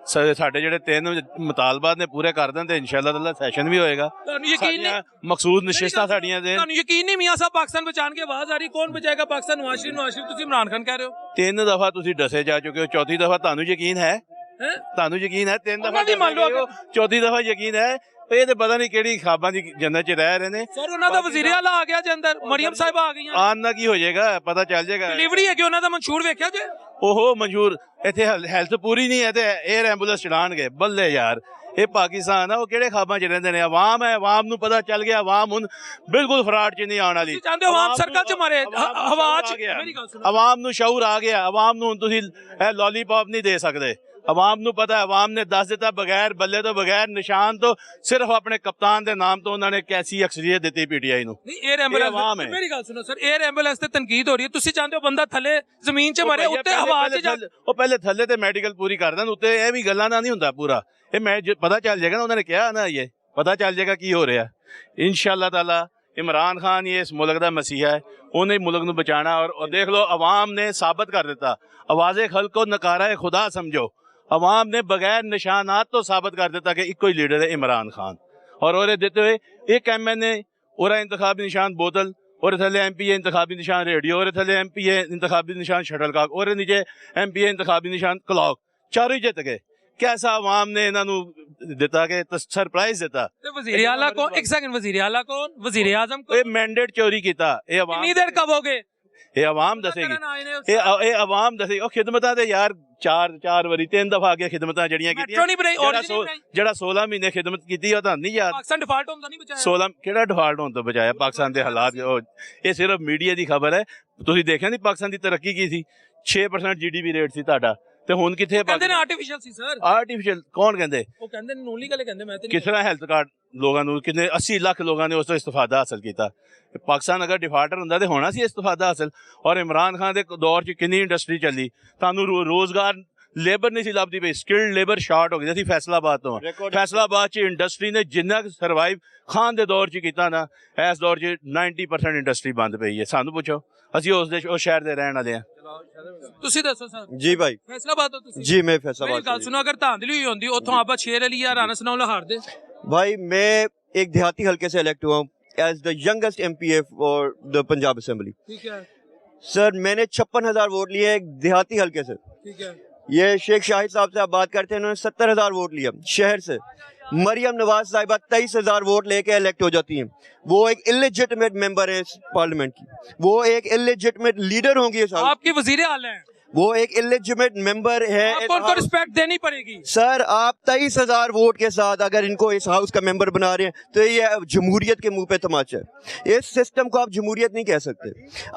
ਸਾਡੇ ਜਿਹੜੇ 3 ਮੁਤਾਲਬਾਤ ਨੇ ਪੂਰੇ ਕਰ ਦੇਣ ਤੇ ਇਨਸ਼ਾਅੱਲਾ ਤਾਲਾ ਸੈਸ਼ਨ ਵੀ ਹੋਏਗਾ। ਤੁਹਾਨੂੰ ਯਕੀਨ ਨਹੀਂ? ਮਕਸੂਦ ਨਸ਼ਿਸਤਾਂ ਸਾਡੀਆਂ ਦੇ। ਤੁਹਾਨੂੰ ਯਕੀਨ ਨਹੀਂ ਮੀਆਂ ਸਾਹਿਬ ਪਾਕਿਸਤਾਨ ਬਚਾਣਗੇ? ਆਵਾਜ਼ ਆ ਰਹੀ, ਕੌਣ ਬਚਾਏਗਾ ਪਾਕਿਸਤਾਨ? ਨਵਾਜ਼ ਸ਼ਰੀਫ ਤੁਸੀਂ ਇਮਰਾਨ ਖਾਨ ਕਹਿ ਰਹੇ ਹੋ। 3 ਦਫਾ ਤੁਸੀਂ ਡਸੇ ਜਾ ਚੁੱਕੇ ਹੋ, ਚੌਥੀ ਦਫਾ ਤੁਹਾਨੂੰ ਯਕੀਨ ਹੈ? ਤੁਹਾਨੂੰ ਯਕੀਨ ਹੈ? 3 ਦਫਾ ਮੰਨ ਲਓ, ਚੌਥੀ ਦਫਾ ਯਕੀਨ ਹੈ? ਇਹ ਤੇ ਪਤਾ ਨਹੀਂ ਕਿਹੜੀ ਖਾਬਾਂ ਦੀ ਜੰਨਤ 'ਚ ਰਹਿ ਰਹੇ ਨੇ। ਸਰ ਉਹਨਾਂ ਦਾ ਵਜ਼ੀਰ ਆਲਾ ਆ ਗਿਆ ਜੇ ਅੰਦਰ, ਮਰੀਮ ਸਾਹਿਬਾ ਆ ਗਈਆਂ। ਆਨ ਨਾ ਕੀ ਹੋ ਜਾਏਗਾ, ਪਤਾ ਚੱਲ ਜਾਏਗਾ। ਡਿਲੀਵਰੀ ਹੈ ਕਿ ਉਹਨਾਂ ਦਾ ਮਨਸ਼ੂਰ ਵੇਖਿਆ ਜੇ? ਉਹ ਮਨਜ਼ੂਰ ਇੱਥੇ ਹੈਲਥ ਪੂਰੀ ਨਹੀਂ ਹੈ ਤੇ 에ਅਰ ਐਂਬੂਲੈਂਸ ਚਲਾਣਗੇ। ਬੱਲੇ ਯਾਰ, ਇਹ ਪਾਕਿਸਤਾਨ ਆ, ਉਹ ਕਿਹੜੇ ਖਾਬਾਂ 'ਚ ਰਹਿੰਦੇ ਨੇ। ਆਵਾਮ ਹੈ, ਆਵਾਮ ਨੂੰ ਪਤਾ ਚੱਲ ਗਿਆ, ਆਵਾਮ ਹੁਣ ਬਿਲਕੁਲ ਫਰਾਡ 'ਚ ਨਹੀਂ ਆਉਣ ਵਾਲੀ। ਤੁਸੀਂ ਚਾਹੁੰਦੇ ਹੋ ਆਵਾਮ ਸਰਕਲ 'ਚ ਮਰੇ, ਹਵਾ 'ਚ? ਮੇਰੀ ਗੱਲ ਸੁਣੋ, ਆਵਾਮ ਨੂੰ ਸ਼ਊਰ ਆ ਗਿਆ। ਆਵਾਮ ਨੂੰ ਹੁਣ ਤੁਸੀਂ ਇਹ ਲੋਲੀਪੌਪ ਨਹੀਂ ਦੇ ਸਕਦੇ। ਆਵਾਮ ਨੂੰ ਪਤਾ, ਆਵਾਮ ਨੇ ਦੱਸ ਦਿੱਤਾ, ਬਗੈਰ ਬੱਲੇ ਤੋਂ, ਬਗੈਰ ਨਿਸ਼ਾਨ ਤੋਂ, ਸਿਰਫ ਆਪਣੇ ਕਪਤਾਨ ਦੇ ਨਾਮ ਤੋਂ ਉਹਨਾਂ ਨੇ ਕੈਸੀ ਅਕਸਰੀਅਤ ਦਿੱਤੀ ਪੀਟੀਆਈ ਨੂੰ। ਨਹੀਂ 에ਅਰ ਐਂਬੂਲੈਂਸ, ਮੇਰੀ ਗੱਲ ਸੁਣੋ ਸਰ, 에ਅਰ ਐਂਬੂਲੈਂਸ ਤੇ ਤਨਕੀਦ ਹੋ ਰਹੀ ਹੈ। ਤੁਸੀਂ ਚਾਹੁੰਦੇ ਹੋ ਬੰਦਾ ਥੱਲੇ ਜ਼ਮੀਨ 'ਚ ਮਰੇ, ਉੱਤੇ ਹਵਾ 'ਚ ਜਾ? ਉਹ ਪਹਿਲੇ ਥੱਲੇ ਤੇ ਮੈਡੀਕਲ ਪੂਰੀ ਕਰ ਦੇਣ, ਉੱਤੇ ਇਹ ਵੀ ਗੱਲਾਂ ਦਾ ਨਹੀਂ ਹੁੰਦਾ ਪੂਰਾ। ਇਹ ਮੈਂ ਪਤਾ ਚੱਲ ਜਾਏਗਾ ਨਾ, ਉਹਨਾਂ ਨੇ ਕਿਹਾ ਨਾ, ਇਹ ਪਤਾ ਚੱਲ ਜਾਏਗਾ ਕੀ ਹੋ ਰਿਹਾ। ਇਨਸ਼ਾਅੱਲਾ ਤਾਲਾ ਇਮਰਾਨ ਖਾਨ ਇਹ ਇਸ ਮੁਲਕ ਦਾ ਮਸੀਹਾ ਹੈ, ਉਹਨੇ ਮੁਲਕ ਨੂੰ ਬਚਾਣਾ। ਔਰ ਦੇਖ ਲਓ, ਆਵਾਮ ਨੇ ਸਾਬਤ ਕਰ ਦਿੱਤਾ, ਆਵਾਜ਼ੇ ਖਲਕ ਕੋ ਨਕਾਰਾ ਖੁਦਾ ਸਮਝੋ। عوام نے بغیر نشانات تو ثابت کر دیتا کہ ایک کوئی لیڈر ہے عمران خان، اور اور دیتے ہوئے ایک ایم این اے اور انتخابی نشان بوتل، اور تھلے ایم پی اے انتخابی نشان ریڈیو، اور تھلے ایم پی اے انتخابی نشان شٹل کاک، اور نیچے ایم پی اے انتخابی نشان کلاک، چاروں ہی جت گئے۔ کیسا عوام نے انہوں نے دیتا کہ سرپرائز دیتا۔ وزیر اعلیٰ کون؟ ایک سیکنڈ، وزیر اعلیٰ کون؟ وزیر اعظم کون؟ یہ مینڈیٹ چوری کیتا، یہ عوام کتنی دیر کب ہوگے؟ یہ عوام دسے گی، یہ عوام دسے گی۔ خدمتاں تے یار چار واری 3 دفعہ آگے خدمتاں جڑیاں کیتیاں، جڑا 16 مہینے خدمت کیتی ہے نہیں یاد؟ پاکستان ڈیفالٹ ہوندا نہیں بچایا؟ 16 کیڑا ڈیفالٹ ہون تو بچایا؟ پاکستان دے حالات یہ صرف میڈیا دی خبر ہے۔ تسی دیکھیا نہیں پاکستان دی ترقی کی سی؟ 6% جی ڈی پی ریٹ سی تہاڈا، تے ہن کتھے؟ کہندے نے آرٹیفیشل سی سر۔ آرٹیفیشل کون کہندے؟ وہ کہندے نے نون لیگل کہندے، میں تے کس طرح ہیلتھ کارڈ لوگاں نوں کتنے 80 لاکھ لوگاں نے اس تو استفادہ حاصل کیتا۔ پاکستان اگر ڈیفالٹر ہوندا تے ہونا سی استفادہ حاصل۔ اور عمران خان دے دور چ کنی انڈسٹری چلی، تانوں روزگار لیبر نہیں سی لبدی پئی، سکلڈ لیبر شارٹ ہو گئی سی۔ فیصل آباد تو فیصل آباد چ انڈسٹری نے جنہ سروائیو خان دے دور چ کیتا نا، اس دور چ 90% انڈسٹری بند پئی ہے۔ سانوں پوچھو، اسی اس شہر دے رہن والے ہیں۔ تسی دسو سر۔ جی بھائی، فیصل آباد تو تسی؟ جی میں فیصل آباد۔ میری گل سنو، اگر دھاندلی ہوئی ہوندی اوتھوں آبا شیر علی یا رانا ثناء اللہ ہار دے؟ بھائی میں ایک دیہاتی حلقے سے الیکٹ ہوا ہوں as the youngest M P A for the Punjab assembly. ٹھیک ہے سر، میں نے 56,000 ووٹ لیے ایک دیہاتی حلقے سے۔ ٹھیک ہے، یہ شیخ شاہد صاحب سے آپ بات کرتے ہیں، انہوں نے 70,000 ووٹ لیا شہر سے۔ مریم نواز صاحبہ 23,000 ووٹ لے کے الیکٹ ہو جاتی ہیں۔ وہ ایک اللیجٹمیٹ ممبر ہے اس پارلیمنٹ کی، وہ ایک اللیجٹمیٹ لیڈر ہوں گی۔ آپ کی وزیر اعلیٰ ہیں، وہ ایک اللیجٹمیٹ ممبر ہے۔ آپ کو ان کو رسپیکٹ دینی پڑے گی سر۔ آپ 23,000 ووٹ کے ساتھ اگر ان کو اس ہاؤس کا ممبر بنا رہے ہیں تو یہ جمہوریت کے منہ پہ تماچا ہے۔ اس سسٹم کو آپ جمہوریت نہیں کہہ سکتے،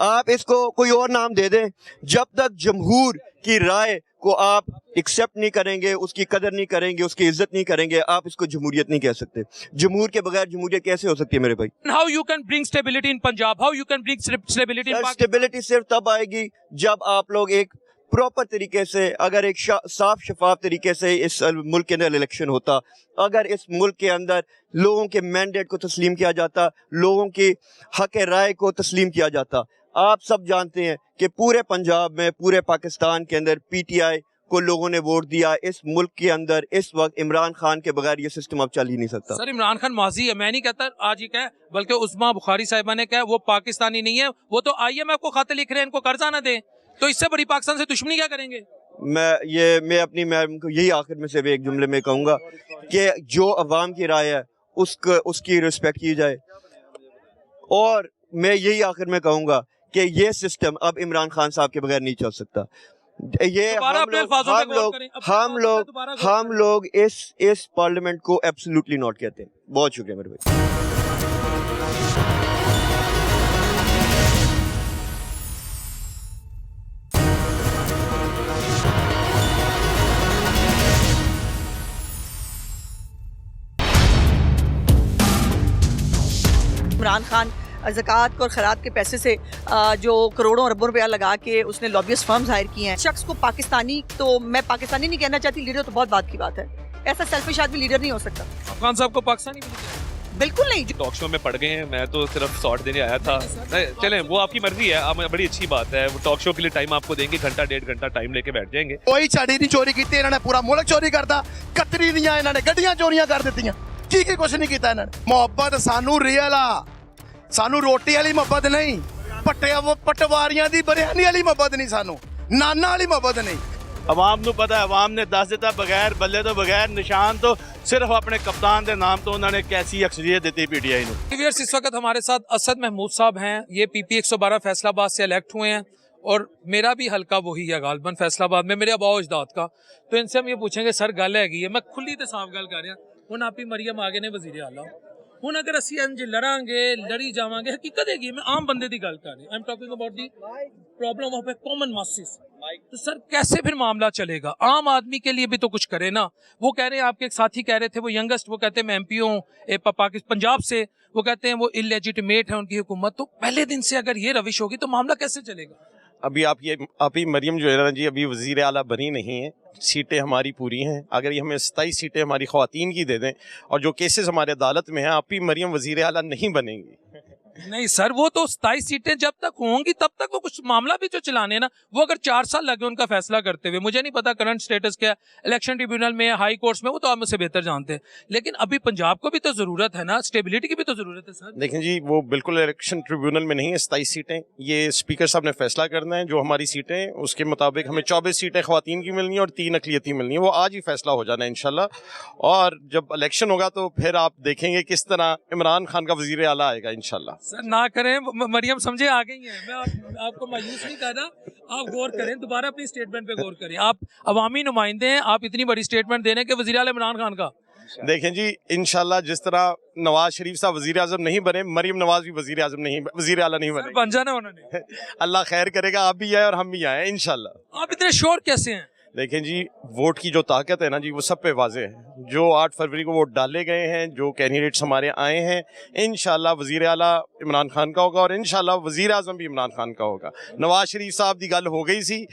آپ اس کو کوئی اور نام دے دیں۔ جب تک جمہور کی رائے کو آپ ایکسیپٹ نہیں کریں گے، اس کی قدر نہیں کریں گے، اس کی عزت نہیں کریں گے، آپ اس کو جمہوریت نہیں کہہ سکتے۔ جمہور کے بغیر جمہوریت کیسے ہو سکتی ہے میرے بھائی؟ How you can bring stability in Punjab? How you can bring stability in Pakistan? Stability صرف تب آئے گی جب آپ لوگ ایک پراپر طریقے سے، اگر ایک صاف شفاف طریقے سے اس ملک کے اندر الیکشن ہوتا، اگر اس ملک کے اندر لوگوں کے مینڈیٹ کو تسلیم کیا جاتا، لوگوں کی حق رائے کو تسلیم کیا جاتا۔ آپ سب جانتے ہیں کہ پورے پنجاب میں، پورے پاکستان کے اندر پی ٹی آئی کو لوگوں نے ووٹ دیا۔ اس ملک کے اندر اس وقت عمران خان کے بغیر یہ سسٹم اب چل ہی نہیں سکتا۔ سر عمران خان ماضی ہے، میں نہیں کہتا آج ہی کہا، بلکہ عثما بخاری صاحبہ نے کہا وہ پاکستانی نہیں ہے، وہ تو آئی ایم ایف کو خط لکھ رہے ہیں ان کو قرضہ نہ دیں، تو اس سے بڑی پاکستان سے دشمنی کیا کریں گے؟ میں اپنی میم کو یہی آخر میں سے ایک جملے میں کہوں گا کہ جو عوام کی رائے ہے اس کی رسپیکٹ کی جائے، اور میں یہی آخر میں کہوں گا کہ یہ سسٹم اب عمران خان صاحب کے بغیر نہیں چل سکتا۔ یہ ہم لوگ اس پارلیمنٹ کو ایبسلیوٹلی ناٹ کہتے ہیں۔ بہت شکریہ میرے بھائی۔ عمران خان ज़कात और खैरात के पैसे से जो करोड़ों अरबों रुपया लगा के उसने लॉबियस्ट फर्म्स हायर किए हैं, शख्स को पाकिस्तानी, तो मैं पाकिस्तानी नहीं कहना चाहती, लीडर तो बहुत बात की बात है, ऐसा सेल्फिश आदमी लीडर नहीं हो सकता। अफगान साहब को पाकिस्तानी बिल्कुल नहीं। टॉक शो में पड़ गए हैं, मैं तो सिर्फ सॉर्ट देने आया था। चलें, वो आपकी मर्जी है, आप बड़ी अच्छी बात है। वो टॉक शो के लिए टाइम आपको देंगे, घंटा 1.5 घंटा टाइम लेके बैठ जाएंगे। कोई छड़ी नहीं चोरी की, इन्होंने पूरा मुल्क चोरी करता, कतरी दियां इन्होंने गड्डियां चोरियां कर दित्तियां, की कुछ नहीं किया इन्होंने। मोहब्बत सानू रियल आ, सानू रोटी वाली मोहब्बत नहीं, पटवारियां दी बिरयानी वाली मोहब्बत नहीं, सानू नाना वाली मोहब्बत नहीं। आवाम नू पता है, आवाम ने दस दिता बगैर बल्ले तो बगैर निशान तो सिर्फ अपने कप्तान के नाम तो उन्होंने कैसी अक्सरियत दी पीटीआई नू। व्यूअर्स, इस वक्त हमारे साथ असद महमूद साहब हैं, ये PP 112 फैसलाबाद से इलेक्ट हुए हैं और मेरा भी हल्का वही है गालबन फैसलाबाद में, मेरे अबाओ अजदाद का। तो इनसे हम ये पूछेंगे, सर गल हैगी है, मैं खुली तो साफ गल कर रहा हूँ, आप ही मरियम आगे ने वजीर आला हूँ, अगर असी इंज लड़ांगे लड़ी जावांगे, हकीकत है मैं आम बंदे की गल कर रही, I am talking about the problem of A common masses. तो सर कैसे फिर मामला चलेगा? आम आदमी के लिए भी तो कुछ करे ना। वो कह रहे हैं, आपके एक साथी कह रहे थे, वो यंगेस्ट, वो कहते हैं मैं MP हूँ पंजाब से, वो कहते हैं वो इलेजिटिमेट है उनकी हुकूमत। तो पहले दिन से अगर ये रविश होगी तो मामला कैसे चलेगा? अभी आप ही मरियम जो है ना जी, अभी वजीर आला बनी नहीं है, सीटें हमारी पूरी हैं। अगर ये हमें 27 सीटें हमारी ख्वातीन की दे दें और जो केसेस हमारे अदालत में हैं, आप ही मरियम वजीर आला नहीं बनेंगी। नहीं सर, वो तो 27 सीटें जब तक होंगी तब तक वो कुछ मामला भी जो चलाने ना, वो अगर 4 साल लगे उनका फैसला करते हुए, मुझे नहीं पता करंट स्टेटस क्या है, इलेक्शन ट्रिब्यूनल में, हाई कोर्ट्स में, वो तो आप मुझसे बेहतर जानते हैं, लेकिन अभी पंजाब को भी तो जरूरत है ना, स्टेबिलिटी की भी तो जरूरत है सर। देखें जी, वो बिल्कुल इलेक्शन ट्रिब्यूनल में नहीं है 27 सीटें, ये स्पीकर साहब ने फैसला करना है। जो हमारी सीटें उसके मुताबिक हमें 24 सीटें ख्वातीन की मिलनी है और 3 अक़लियती मिलनी है, वो आज ही फैसला हो जाना है इंशाल्लाह। और जब इलेक्शन होगा तो फिर आप देखेंगे किस तरह इमरान खान का वजीर आला आएगा इंशाल्लाह। सर ना करें, मरियम समझे आ गई हैं, मैं आपको मायूस नहीं कर रहा, आप गौर करें, दोबारा अपनी स्टेटमेंट पे गौर करें। आप अवामी नुमाइंदे हैं, आप इतनी बड़ी स्टेटमेंट देने के वज़ीर आला इमरान खान का। देखें जी, इंशाल्लाह जिस तरह नवाज शरीफ साहब वजीर आजम नहीं बने, मरियम नवाज भी वजीर आला नहीं बने। बन जाना उन्होंने। अल्लाह खैर करेगा, आप भी आए और हम भी आए इंशाल्लाह। आप इतने श्योर कैसे हैं? देखें जी, वोट की जो ताकत है ना जी, वो सब पे वाजे है। जो 8 फरवरी को वोट डाले गए हैं, जो कैंडिडेट्स हमारे आए हैं, इंशाल्लाह वजीर आला इमरान खान का होगा और इंशाल्लाह वजीर आजम भी इमरान खान का होगा। नवाज शरीफ साहब की गल हो गई सी,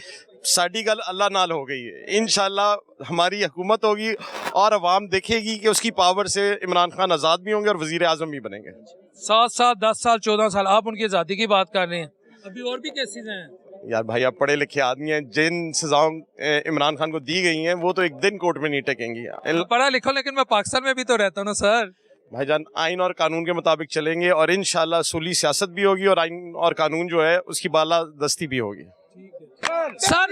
साड़ी गल अल्लाह नाल हो गई है। इंशाल्लाह हमारी हुकूमत होगी और अवाम देखेगी कि उसकी पावर से इमरान खान आज़ाद भी होंगे और वजीर आजम भी बनेंगे। 7 साल 10 साल 14 साल आप उनकी आज़ादी की बात कर रहे हैं, अभी और भी केसेस हैं। यार भाई, आप पढ़े लिखे आदमी हैं, जिन सजाओं इमरान खान को दी गई हैं वो तो एक दिन कोर्ट में नहीं टेकेंगी। पढ़ा लिखो, लेकिन मैं पाकिस्तान में भी तो रहता हूँ ना सर। भाईजान, आइन और कानून के मुताबिक चलेंगे और इंशाल्लाह सुली सियासत भी होगी और आइन और कानून जो है उसकी बालादस्ती भी होगी। सर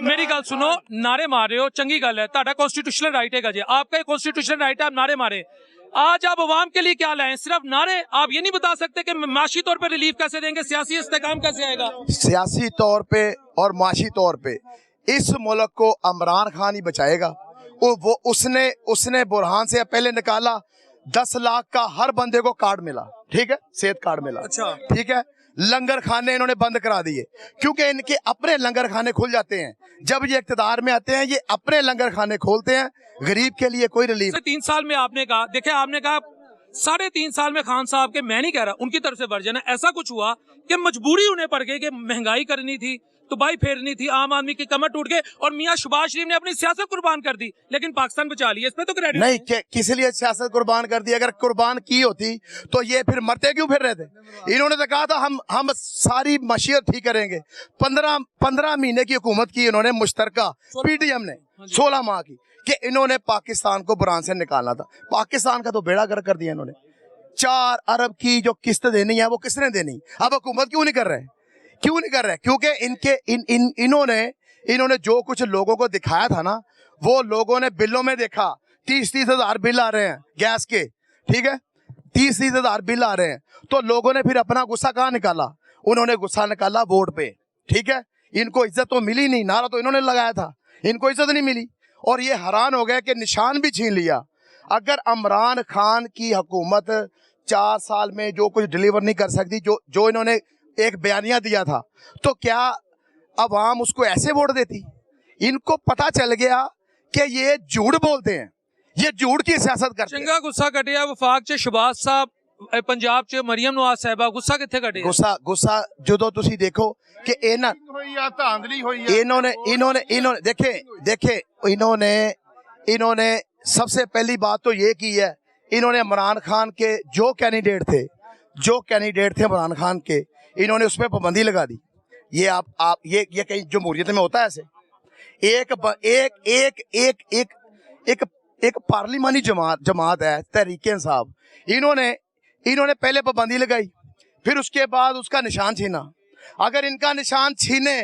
मेरी गल सुनो, नारे मार रहे हो, चंगी गल है, ताड़ा कॉन्स्टिट्यूशनल राइट है जी, आपका कॉन्स्टिट्यूशनल राइट है, आप नारे मारे। आज आप अवाम के लिए क्या लाए? सिर्फ नारे? आप ये नहीं बता सकते कि माशी तौर पे रिलीफ कैसे देंगे, सियासी इस्तेकाम कैसे आएगा? सियासी तौर पे और माशी तौर पे इस मुल्क को इमरान खान ही बचाएगा। वो उसने बुरहान से पहले निकाला 10 लाख का हर बंदे को कार्ड मिला, ठीक है, सेहत कार्ड मिला, अच्छा ठीक है। लंगर खाने इन्होंने बंद करा दिए क्योंकि इनके अपने लंगर खाने खुल जाते हैं। जब ये इख्तिदार में आते हैं, ये अपने लंगर खाने खोलते हैं, गरीब के लिए कोई रिलीफ। 3 साल में आपने कहा, देखिए आपने कहा 3.5 साल में खान साहब के, मैं नहीं कह रहा, उनकी तरफ से वर्जन है, ऐसा कुछ हुआ कि मजबूरी उन्हें पड़ गई कि महंगाई करनी थी, तो भाई फेरनी थी, आम आदमी की कमर टूट गए और मियां शहबाज शरीफ ने अपनी सियासत कुर्बान कर दी, लेकिन पाकिस्तान बचा लिया। इसमें तो क्रेडिट नहीं, किस लिए सियासत कुर्बान कर दी? अगर कुर्बान की होती तो ये फिर मरते क्यों फिर रहे थे? इन्होंने तो कहा था हम सारी मशीयत ठीक करेंगे। 15 महीने की हुकूमत की इन्होंने मुश्तरका PTM ने 16 माह की, कि इन्होंने पाकिस्तान को बुरान से निकालना था। पाकिस्तान का तो बेड़ा गर्क कर दिया इन्होंने। 4 अरब की जो किस्त देनी है वो किसने देनी? अब हुकूमत क्यों नहीं कर रहे? क्योंकि इन्होंने जो कुछ लोगों को दिखाया था ना, वो लोगों ने बिलों में देखा। 30 हजार बिल आ रहे हैं गैस के, ठीक है, 30 हजार बिल आ रहे हैं। तो लोगों ने फिर अपना गुस्सा कहाँ निकाला? उन्होंने गुस्सा निकाला वोट पे, ठीक है। इनको इज्जत तो मिली नहीं, नारा तो इन्होंने लगाया था, इनको इज्जत नहीं मिली और ये हैरान हो गए कि निशान भी छीन लिया। अगर इमरान खान की हुकूमत 4 साल में जो कुछ डिलीवर नहीं कर सकती, जो इन्होंने एक बयानिया दिया था, तो क्या अवाम उसको ऐसे वोट देती? इनको पता चल गया कि ये झूठ बोलते हैं, ये झूठ की सियासत करते हैं। चंगा गुस्सा कटिया वफाक च शहबाज साहब ਪੰਜਾਬ 'ਚ ਮਰੀਮ ਨਵਾਜ਼ ਸਾਹਿਬਾ ਗੁੱਸਾ ਕਿੱਥੇ ਕੱਢਿਆ? ਗੁੱਸਾ ਜਦੋਂ ਤੁਸੀਂ ਦੇਖੋ कि इन्होंने सबसे पहली बात तो ये की है, इन्होंने इमरान खान के जो कैंडिडेट थे इमरान खान के, इन्होंने उस पर पाबंदी लगा दी। ये आप ये कहीं जमहूरियत में होता है ऐसे? एक पार्लिमानी जमात है तहरीक इंसाफ, इन्होंने पहले पाबंदी लगाई, फिर उसके बाद उसका निशान छीना। अगर इनका निशान छीने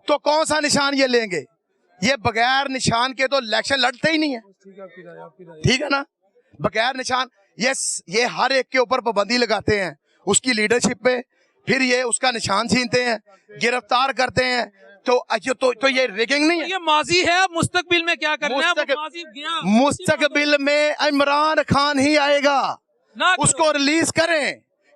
तो कौन सा निशान ये लेंगे? ये बगैर निशान के तो इलेक्शन लड़ते ही नहीं है, ठीक है ना? बगैर निशान ये हर एक के ऊपर पाबंदी लगाते हैं उसकी लीडरशिप पे, फिर ये उसका निशान छीनते हैं, गिरफ्तार करते हैं। तो ये रिगिंग नहीं है? ये माजी है, मुस्तकबिल में क्या करना है? माजी गया, मुस्तकबिल में इमरान खान ही आएगा, उसको रिलीज करें।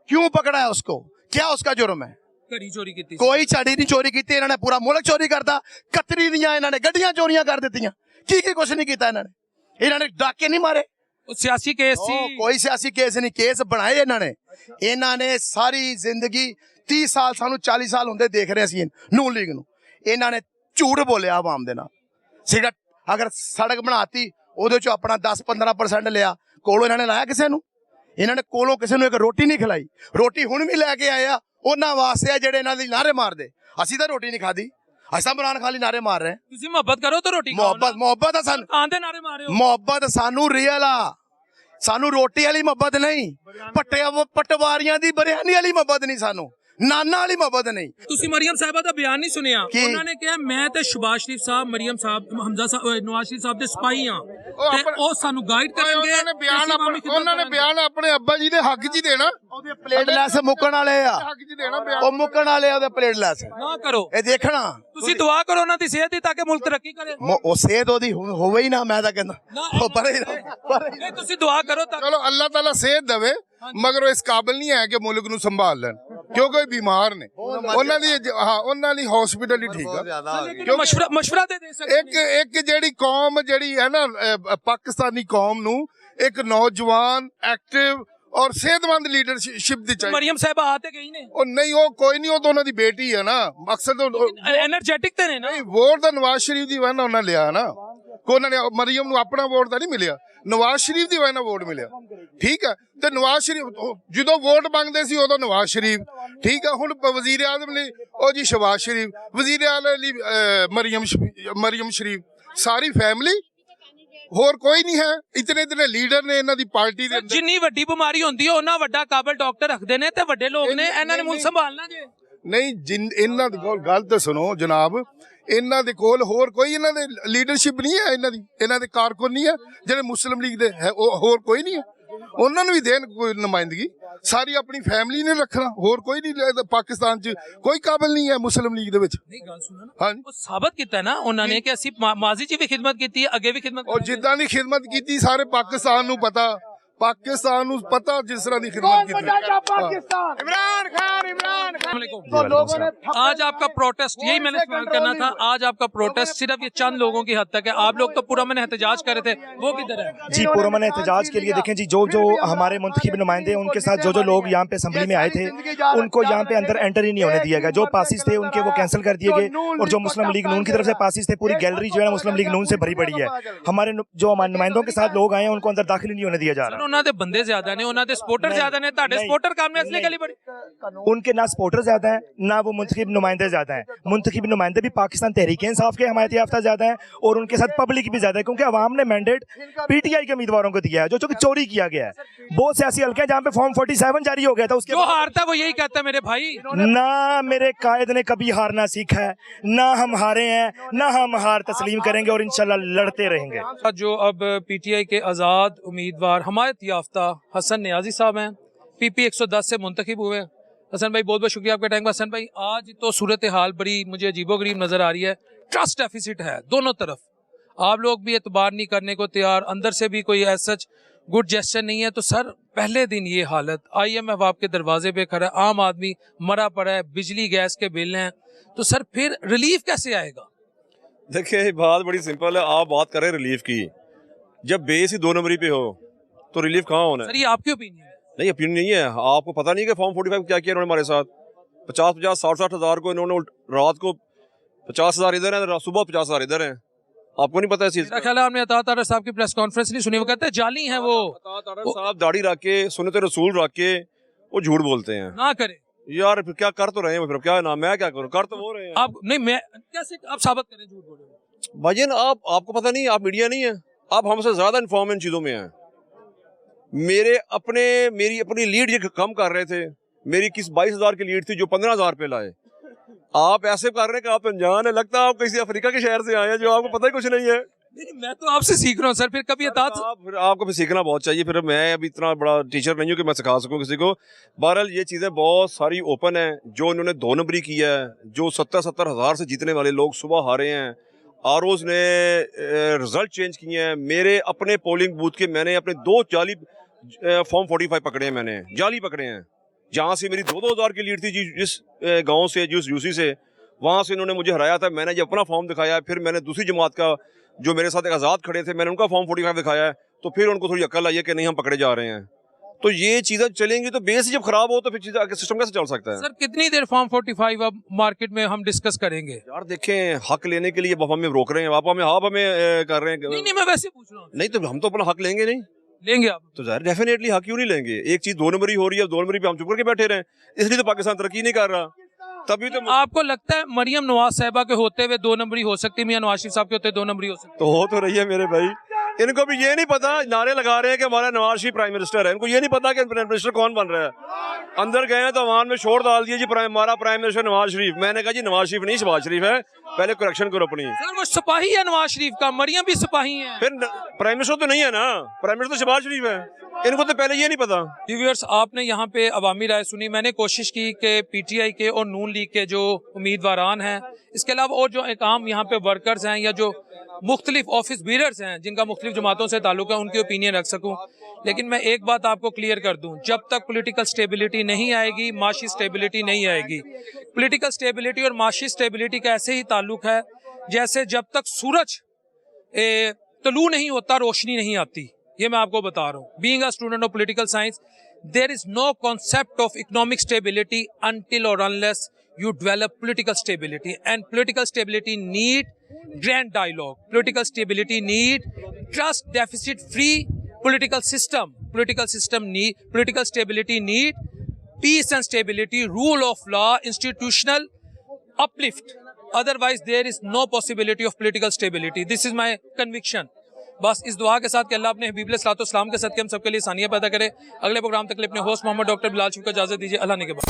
क्यों पकड़ा है उसको? क्या उसका जुर्म है? घड़ी चोरी की? कोई छड़ी नहीं चोरी की, इन्होंने पूरा मुल्क चोरी करता, कतरी दियां इन्होंने गड्डियां चोरियां कर दित्तियां, की कुछ नहीं किया इन्होंने डाके नहीं मारे। सियासी केस सी? कोई सियासी केस नहीं, केस बनाए इन्होंने सारी जिंदगी 30 साल सानू 40 साल होंदे देख रहे सी नून लीग नू, इन्होंने झूठ बोलिया आवाम दे नाल। सिगरट अगर सड़क बनाती ओदे चो अपना 10-15% लिया, कोलों इन्होंने लाया किसी नू? इन्होंने कोलों किसी नू एक रोटी नहीं खिलाई। रोटी हुण भी लैके आया ਉਹਨਾਂ ਵਾਸਤੇ ਆ ਜਿਹੜੇ ਇਹਨਾਂ ਦੀ ਨਾਰੇ ਮਾਰਦੇ। ਅਸੀਂ ਤਾਂ ਰੋਟੀ ਨਹੀਂ ਖਾਦੀ, ਅਸੀਂ ਤਾਂ ਇਮਰਾਨ ਖਾਨ ਲਈ ਨਾਰੇ ਮਾਰ ਰਹੇ ਹਾਂ। ਤੁਸੀਂ ਮੁਹੱਬਤ ਕਰੋ ਤਾਂ ਰੋਟੀ ਖਾਓ। ਮੁਹੱਬਤ ਆ ਸਾਨੂੰ, ਆਂਦੇ ਨਾਰੇ ਮਾਰੇ ਹੋ। ਮੁਹੱਬਤ ਸਾਨੂੰ ਰੀਅਲ ਆ, ਸਾਨੂੰ ਰੋਟੀ ਵਾਲੀ ਮੁਹੱਬਤ ਨਹੀਂ, ਪਟਵਾਰੀਆਂ ਦੀ ਬਿਰयानी ਵਾਲੀ ਮੁਹੱਬਤ ਨਹੀਂ, ਸਾਨੂੰ ਨਾਨਾ ਵਾਲੀ ਮੁਹੱਬਤ ਨਹੀਂ। ਤੁਸੀਂ ਮਰੀਮ ਸਾਹਿਬਾ ਦਾ ਬਿਆਨ ਨਹੀਂ ਸੁਣਿਆ? ਉਹਨਾਂ ਨੇ ਕਿਹਾ ਮੈਂ ਤੇ ਸ਼ਬਾਜ਼ ਸ਼ਰੀਫ ਸਾਹਿਬ, ਮਰੀਮ ਸਾਹਿਬ, ਹਮਜ਼ਾ ਸਾਹਿਬ, ਨਵਾਜ਼ ਸ਼ਰੀਫ ਸਾਹਿਬ ਦੇ ਸਪਾਈ ਆ ਤੇ ਉਹ ਸਾਨੂੰ ਗਾਈਡ ਕਰਨਗੇ। ਉਹਨਾਂ ਨੇ ਬਿਆਨ ਆਪਣੇ ਅੱਬਾ ਜੀ ਦੇ ਹੱਕ 'ਚ ਹੀ ਦੇਣਾ। ਉਹਦੇ ਪਲੇਟਲੈਸ ਮੁੱਕਣ ਵਾਲੇ ਆ, ਉਹ ਮੁੱਕਣ ਵਾਲੇ ਆ ਉਹਦੇ ਪਲੇਟਲੈਸ। ਨਾ ਕਰੋ, ਇਹ ਦੇਖਣਾ ਤੁਸੀਂ ਦੁਆ ਕਰੋ ਉਹਨਾਂ ਦੀ ਸਿਹਤ ਦੀ ਤਾਂ ਕਿ ਮੁਲਕ ਤਰੱਕੀ ਕਰੇ। ਉਹ ਸਿਹਤ ਉਹਦੀ ਹੋਵੇ ਹੀ ਨਾ, ਮੈਂ ਤਾਂ ਕਹਿੰਦਾ ਉਹ ਪਰੇ ਨਹੀਂ, ਤੁਸੀਂ ਦੁਆ ਕਰੋ ਤਾਂ ਚਲੋ ਅੱਲਾਹ ਤਾਲਾ ਸਿਹਤ ਦੇਵੇ, ਮਗਰ ਉਹ ਇਸ ਕਾਬਿਲ ਨਹੀਂ ਹੈ ਕਿ ਮੁਲਕ ਨੂੰ ਸੰਭਾਲ ਲੈਣ, ਕਿਉਂਕਿ ਬਿਮਾਰ ਨੇ। ਉਹਨਾਂ ਦੀ ਹਸਪੀਟਲ ਹੀ ਠੀਕ ਆ। ਮਸ਼ਵਰਾ ਦੇ ਸਕਦੇ। ਇੱਕ ਜਿਹੜੀ ਕੌਮ ਜਿਹੜੀ ਹੈ ਨਾ, ਪਾਕਿਸਤਾਨੀ ਕੌਮ ਨੂੰ ਇੱਕ ਨੌਜਵਾਨ ਐਕਟਿਵ ਔਰ ਸਿਹਤਮੰਦ ਲੀਡਰਸ਼ਿਪ ਦੀ ਚਾਹੀਦੀ। ਮਰੀਮ ਸਾਹਿਬਾ ਆ ਤੇ ਗਈ ਨੇ? ਉਹ ਨਹੀਂ, ਉਹ ਕੋਈ ਨਹੀਂ, ਉਹ ਤਾਂ ਉਹਨਾਂ ਦੀ ਬੇਟੀ ਹੈ ਨਾ। ਮਕਸਦ ਐਨਰਜੈਟਿਕ ਤੇ ਨੇ ਨਾ। ਨਹੀਂ, ਵੋਟ ਤਾਂ ਨਵਾਜ਼ ਸ਼ਰੀਫ ਦੀ ਵਜ੍ਹਾ ਨਾਲ ਉਹਨਾਂ ਲਿਆ ਨਾ, ਕਿ ਉਹਨਾਂ ਨੇ ਮਰੀਮ ਨੂੰ ਆਪਣਾ ਵੋਟ ਤਾਂ ਨਹੀਂ ਮਿਲਿਆ, ਨਵਾਜ਼ ਸ਼ਰੀਫ ਦੀ ਵਜ੍ਹਾ ਨਾਲ ਵੋਟ ਮਿਲਿਆ, ਠੀਕ ਹੈ। ਤੇ ਨਵਾਜ਼ ਸ਼ਰੀਫ ਜਦੋਂ ਵੋਟ ਮੰਗਦੇ ਸੀ ਉਦੋਂ ਨਵਾਜ਼ ਸ਼ਰੀਫ, ਠੀਕ ਹੈ। ਹੁਣ ਵਜ਼ੀਰ ਆਜ਼ਮ ਲਈ ਉਹ ਜੀ ਸ਼ਬਾਜ਼ ਸ਼ਰੀਫ, ਵਜ਼ੀਰ ਆਜ਼ਮ ਲਈ ਮਰੀਮ ਸ਼ਰੀਫ, ਸਾਰੀ ਫੈਮਿਲੀ, ਹੋਰ ਕੋਈ ਨਹੀਂ ਹੈ। ਇਤਨੇ ਲੀਡਰ ਨੇ ਇਹਨਾਂ ਦੀ ਪਾਰਟੀ ਦੇ ਅੰਦਰ। ਜਿੰਨੀ ਵੱਡੀ ਬਿਮਾਰੀ ਹੁੰਦੀ ਹੈ ਉਹਨਾਂ ਵੱਡਾ ਕਾਬਲ ਡਾਕਟਰ ਰੱਖਦੇ ਨੇ ਤੇ ਵੱਡੇ ਲੋਕ ਨੇ, ਇਹਨਾਂ ਨੇ ਮੁਲਕ ਸੰਭਾਲਣਾ ਜੇ ਨਹੀਂ। ਇਹਨਾਂ ਦੇ ਕੋਲ ਗੱਲ ਤਾਂ ਸੁਣੋ ਜਨਾਬ, ਇਹਨਾਂ ਦੇ ਕੋਲ ਹੋਰ ਕੋਈ ਇਹਨਾਂ ਦੇ ਲੀਡਰਸ਼ਿਪ ਨਹੀਂ ਹੈ, ਇਹਨਾਂ ਦੇ ਕਾਰਕੁਨ ਨਹੀਂ ਹੈ ਜਿਹੜੇ ਮੁਸਲਿਮ ਲੀਗ ਦੇ ਹੈ, ਉਹ ਹੋਰ ਕੋਈ ਨਹੀਂ ਹੈ। ਉਹਨਾਂ ਨੂੰ ਵੀ ਦੇਣ ਕੋਈ ਨੁਮਾਇੰਦਗੀ, ਸਾਰੀ ਆਪਣੀ ਫੈਮਿਲੀ ਨੇ ਰੱਖਣਾ, ਹੋਰ ਕੋਈ ਨਹੀਂ। ਪਾਕਿਸਤਾਨ 'ਚ ਕੋਈ ਕਾਬਲ ਨਹੀਂ ਹੈ ਮੁਸਲਿਮ ਲੀਗ ਦੇ ਵਿੱਚ। ਨਹੀਂ, ਗੱਲ ਸੁਣੋ ਨਾ, ਹਾਂਜੀ, ਉਹ ਸਾਬਤ ਕੀਤਾ ਨਾ ਉਹਨਾਂ ਨੇ ਕਿ ਅਸੀਂ ਮਾਜ਼ੀ 'ਚ ਵੀ ਖਿਦਮਤ ਕੀਤੀ ਹੈ, ਅੱਗੇ ਵੀ ਖਿਦਮਤ। ਔਰ ਜਿੱਦਾਂ ਦੀ ਖਿਦਮਤ ਕੀਤੀ ਸਾਰੇ ਪਾਕਿस्तान ਨੂੰ ਪਤਾ, पाकिस्तान ਨੂੰ ਪਤਾ जिस तरह की खिदमत की इमरान खान। तो लोगों ने आज आपका प्रोटेस्ट, यही मैंने सवाल करना था, आज आपका प्रोटेस्ट सिर्फ ये चंद लोगों की हद तक है, आप लोग तो पुरअमन एहतजाज कर रहे थे, वो किधर है? जी, पुरअमन एहतजाज के लिए देखें जी, जो हमारे मुंतखब नुमाइंदे हैं उनके साथ जो लोग यहाँ पे असम्बली में आए थे उनको यहाँ पे अंदर एंटर ही नहीं होने दिया गया। जो पासिस थे उनके वो कैंसिल कर दिए गए, और जो मुस्लिम लीग नून की तरफ से पासिस थे, पूरी गैलरी जो है मुस्लिम लीग नून से भरी पड़ी है। हमारे जो नुमाइंदों के साथ लोग आए हैं उनको अंदर दाखिल नहीं होने दिया जा रहा। उन्होंने बंदे ज्यादा ने, उन्होंने सपोर्टर ज्यादा ने, ताड़े सपोर्टर काम में असली गली बड़ी। उनके ना सपोर्टर ज्यादा हैं, ना वो मुंतखब नुमाइंदे ज्यादा हैं। मुंतखब नुमाइंदे भी पाकिस्तान तहरीक इंसाफ के हमायत याफ्ता ज्यादा हैं, और उनके साथ पब्लिक भी ज्यादा है, क्योंकि अवाम ने मैंडेट पीटीआई के उम्मीदवारों को दिया है, जो चोरी किया गया है। बहुत सियासी हल्के हैं जहाँ पे फॉर्म 47 जारी हो गया था, उसके जो हारता वो यही कहता है मेरे भाई, ना मेरे कायद ने कभी हारना सीखा है, ना हम हारे हैं, ना हम हार तस्लीम करेंगे, और इंशाल्लाह लड़ते रहेंगे। जो अब पीटीआई के आज़ाद उम्मीदवार हमायत याफ्ता हसन नियाजी साहब हैं, पीपी 110 से मुंतखब हुए। हसन भाई बहुत बहुत शुक्रिया आपके टाइम का। हसन भाई, आज तो सूरत हाल बड़ी मुझे अजीबोगरीब नज़र आ रही है, ट्रस्ट डेफिसिट है दोनों तरफ, आप लोग भी एतबार नहीं करने को तैयार, अंदर से भी कोई ऐसा गुड जेस्चर नहीं है। तो सर, पहले दिन ये हालत, IMF आपके दरवाजे पे खड़ा है, आम आदमी मरा पड़ा है, बिजली गैस के बिल हैं, तो सर फिर रिलीफ कैसे आएगा? देखिए, बात बड़ी सिंपल है, आप बात करें रिलीफ की, जब बेस ही 2 नंबरी पे हो तो रिलीफ कहाँ होना है? सर, ये आपकी ओपिनियन है? नहीं ओपिनियन नहीं है। आपको पता नहीं कि फॉर्म 45 क्या किया इन्होंने हमारे साथ? 50-50 60-60 हज़ार को इन्होंने रात को 50,000 इधर है, सुबह 50,000 इधर है। आपको नहीं पता इस चीज मेरा ख्याल है आपने अता तारा साहब की प्रेस कॉन्फ्रेंस नहीं सुनी, वो कहते हैं जाली हैं वो। साहब दाढ़ी रख के सुन्नत रसूल रख के वो झूठ बोलते हैं। ना करे यार फिर क्या कर तो रहे हैं, फिर क्या नाम, मैं क्या करूं, कर तो वो रहे हैं। आप नहीं, मैं कैसे आप साबित करें झूठ बोल रहे हो? भाईजान आपको पता नहीं, आप मीडिया नहीं है, आप हमसे ज्यादा इन्फॉर्म इन चीजों में हैं। मेरी अपनी लीड ये कम कर रहे थे, मेरी किस 22,000 की लीड थी जो 15,000 पे लाए। आप ऐसे कर रहे हैं कि आप अनजान है, लगता है आप किसी अफ्रीका के शहर से आए हैं जो आपको पता ही कुछ नहीं है। नहीं, मैं तो आपसे सीख रहा हूँ सर, फिर कभी फिर आपको फिर सीखना बहुत चाहिए। फिर मैं अभी इतना बड़ा टीचर नहीं हूँ कि मैं सिखा सकूँ किसी को। बहरहाल ये चीज़ें बहुत सारी ओपन है। जो इन्होंने 2 नंबरी किया है, जो 70-70 हज़ार से जीतने वाले लोग सुबह हारे हैं, आरओज ने रिजल्ट चेंज किए हैं। मेरे अपने पोलिंग बूथ के मैंने अपने 2 जाली फॉर्म 45 पकड़े हैं, मैंने जाली पकड़े हैं। जहाँ से मेरी 2-2 हज़ार की लीड थी जिस गाँव से, जिस यूसी से, वहाँ से इन्होंने मुझे हराया था। मैंने जब अपना फॉर्म दिखाया, फिर मैंने दूसरी जमात का जो मेरे साथ एक आज़ाद खड़े थे, मैंने उनका फॉर्म 45 दिखाया है, तो फिर उनको थोड़ी अक्ल आई है कि नहीं हम पकड़े जा रहे हैं। तो ये चीज़ें चलेंगी तो बेस ही जब खराब हो तो फिर चीज़ें सिस्टम कैसे चल सकता है? सर कितनी देर फॉर्म 45 अब मार्केट में हम डिस्कस करेंगे? यार देखें, हक लेने के लिए आप हमें रोक रहे हैं, आप हमें कर रहे हैं। नहीं, मैं वैसे पूछ रहा हूँ। नहीं तो हम तो अपना हक लेंगे नहीं, लेंगे आप तो ज़ाहिर डेफिनेटली हक क्यों नहीं लेंगे? एक चीज़ 2 नंबरी हो रही है, 2 नंबरी पे हम चुप करके बैठे रहे, इसलिए तो पाकिस्तान तरक्की नहीं कर रहा। तभी तो आपको लगता है मरियम नवाज साहिबा के होते हुए 2 नंबरी हो सकती है, मियां नवाज शरीफ साहब के होते 2 नंबरी हो सकती है? तो हो तो रही है मेरे भाई। इनको भी ये नहीं पता, नारे लगा रहे हैं कि हमारा नवाज शरीफ प्राइम मिनिस्टर है, इनको ये नहीं पता कि प्राइम मिनिस्टर कौन बन रहा है। अंदर गए हैं तो अवाम में शोर डाल दिया जी हमारा प्राइम मिनिस्टर नवाज शरीफ। मैंने कहा जी नवाज शरीफ नहीं, शहबाज शरीफ है, पहले करेक्शन करो अपनी। सर वो सिपाही है नवाज शरीफ का, मरियम भी सिपाही है। फिर प्राइम मिनिस्टर तो नहीं है ना, प्राइम मिनिस्टर तो शहबाज शरीफ है, इनको तो पहले ये नहीं पता। व्यूअर्स, आपने यहाँ पे अवामी राय सुनी। मैंने कोशिश की कि पीटीआई के और नून लीग के जो उम्मीदवारान हैं, इसके अलावा और जो एक आम यहाँ पे वर्कर्स हैं या जो मुख्तलिफ ऑफिस बीरर्स हैं जिनका मुख्तलिफ जमातों से ताल्लुक है, उनकी ओपिनियन रख सकूँ। लेकिन मैं एक बात आपको क्लियर कर दूँ, जब तक पॉलिटिकल स्टेबिलिटी नहीं आएगी, माशी स्टेबिलिटी नहीं आएगी। पॉलिटिकल स्टेबिलिटी और माशी स्टेबिलिटी का ऐसे ही ताल्लुक है जैसे जब तक सूरज तलू नहीं होता, रोशनी नहीं आती। ये मैं आपको बता रहा हूँ। Being a student of political science, there is no concept of economic stability until or unless you develop political stability, and political stability need grand dialogue. Political stability need trust deficit free political system. Political stability need peace and stability, rule of law, institutional uplift. Otherwise there is no possibility of political stability. This is my conviction. बस इस दुआ के साथ कि अल्लाह अपने हबीब अलैहिस्सलाम के सदक़े हम सबके लिए आसानियाँ पैदा करे। अगले प्रोग्राम तक के लिए अपने होस्ट मोहम्मद डॉक्टर बिलाल शरीफ को इजाज़त दीजिए। अल्लाह ने के बाद।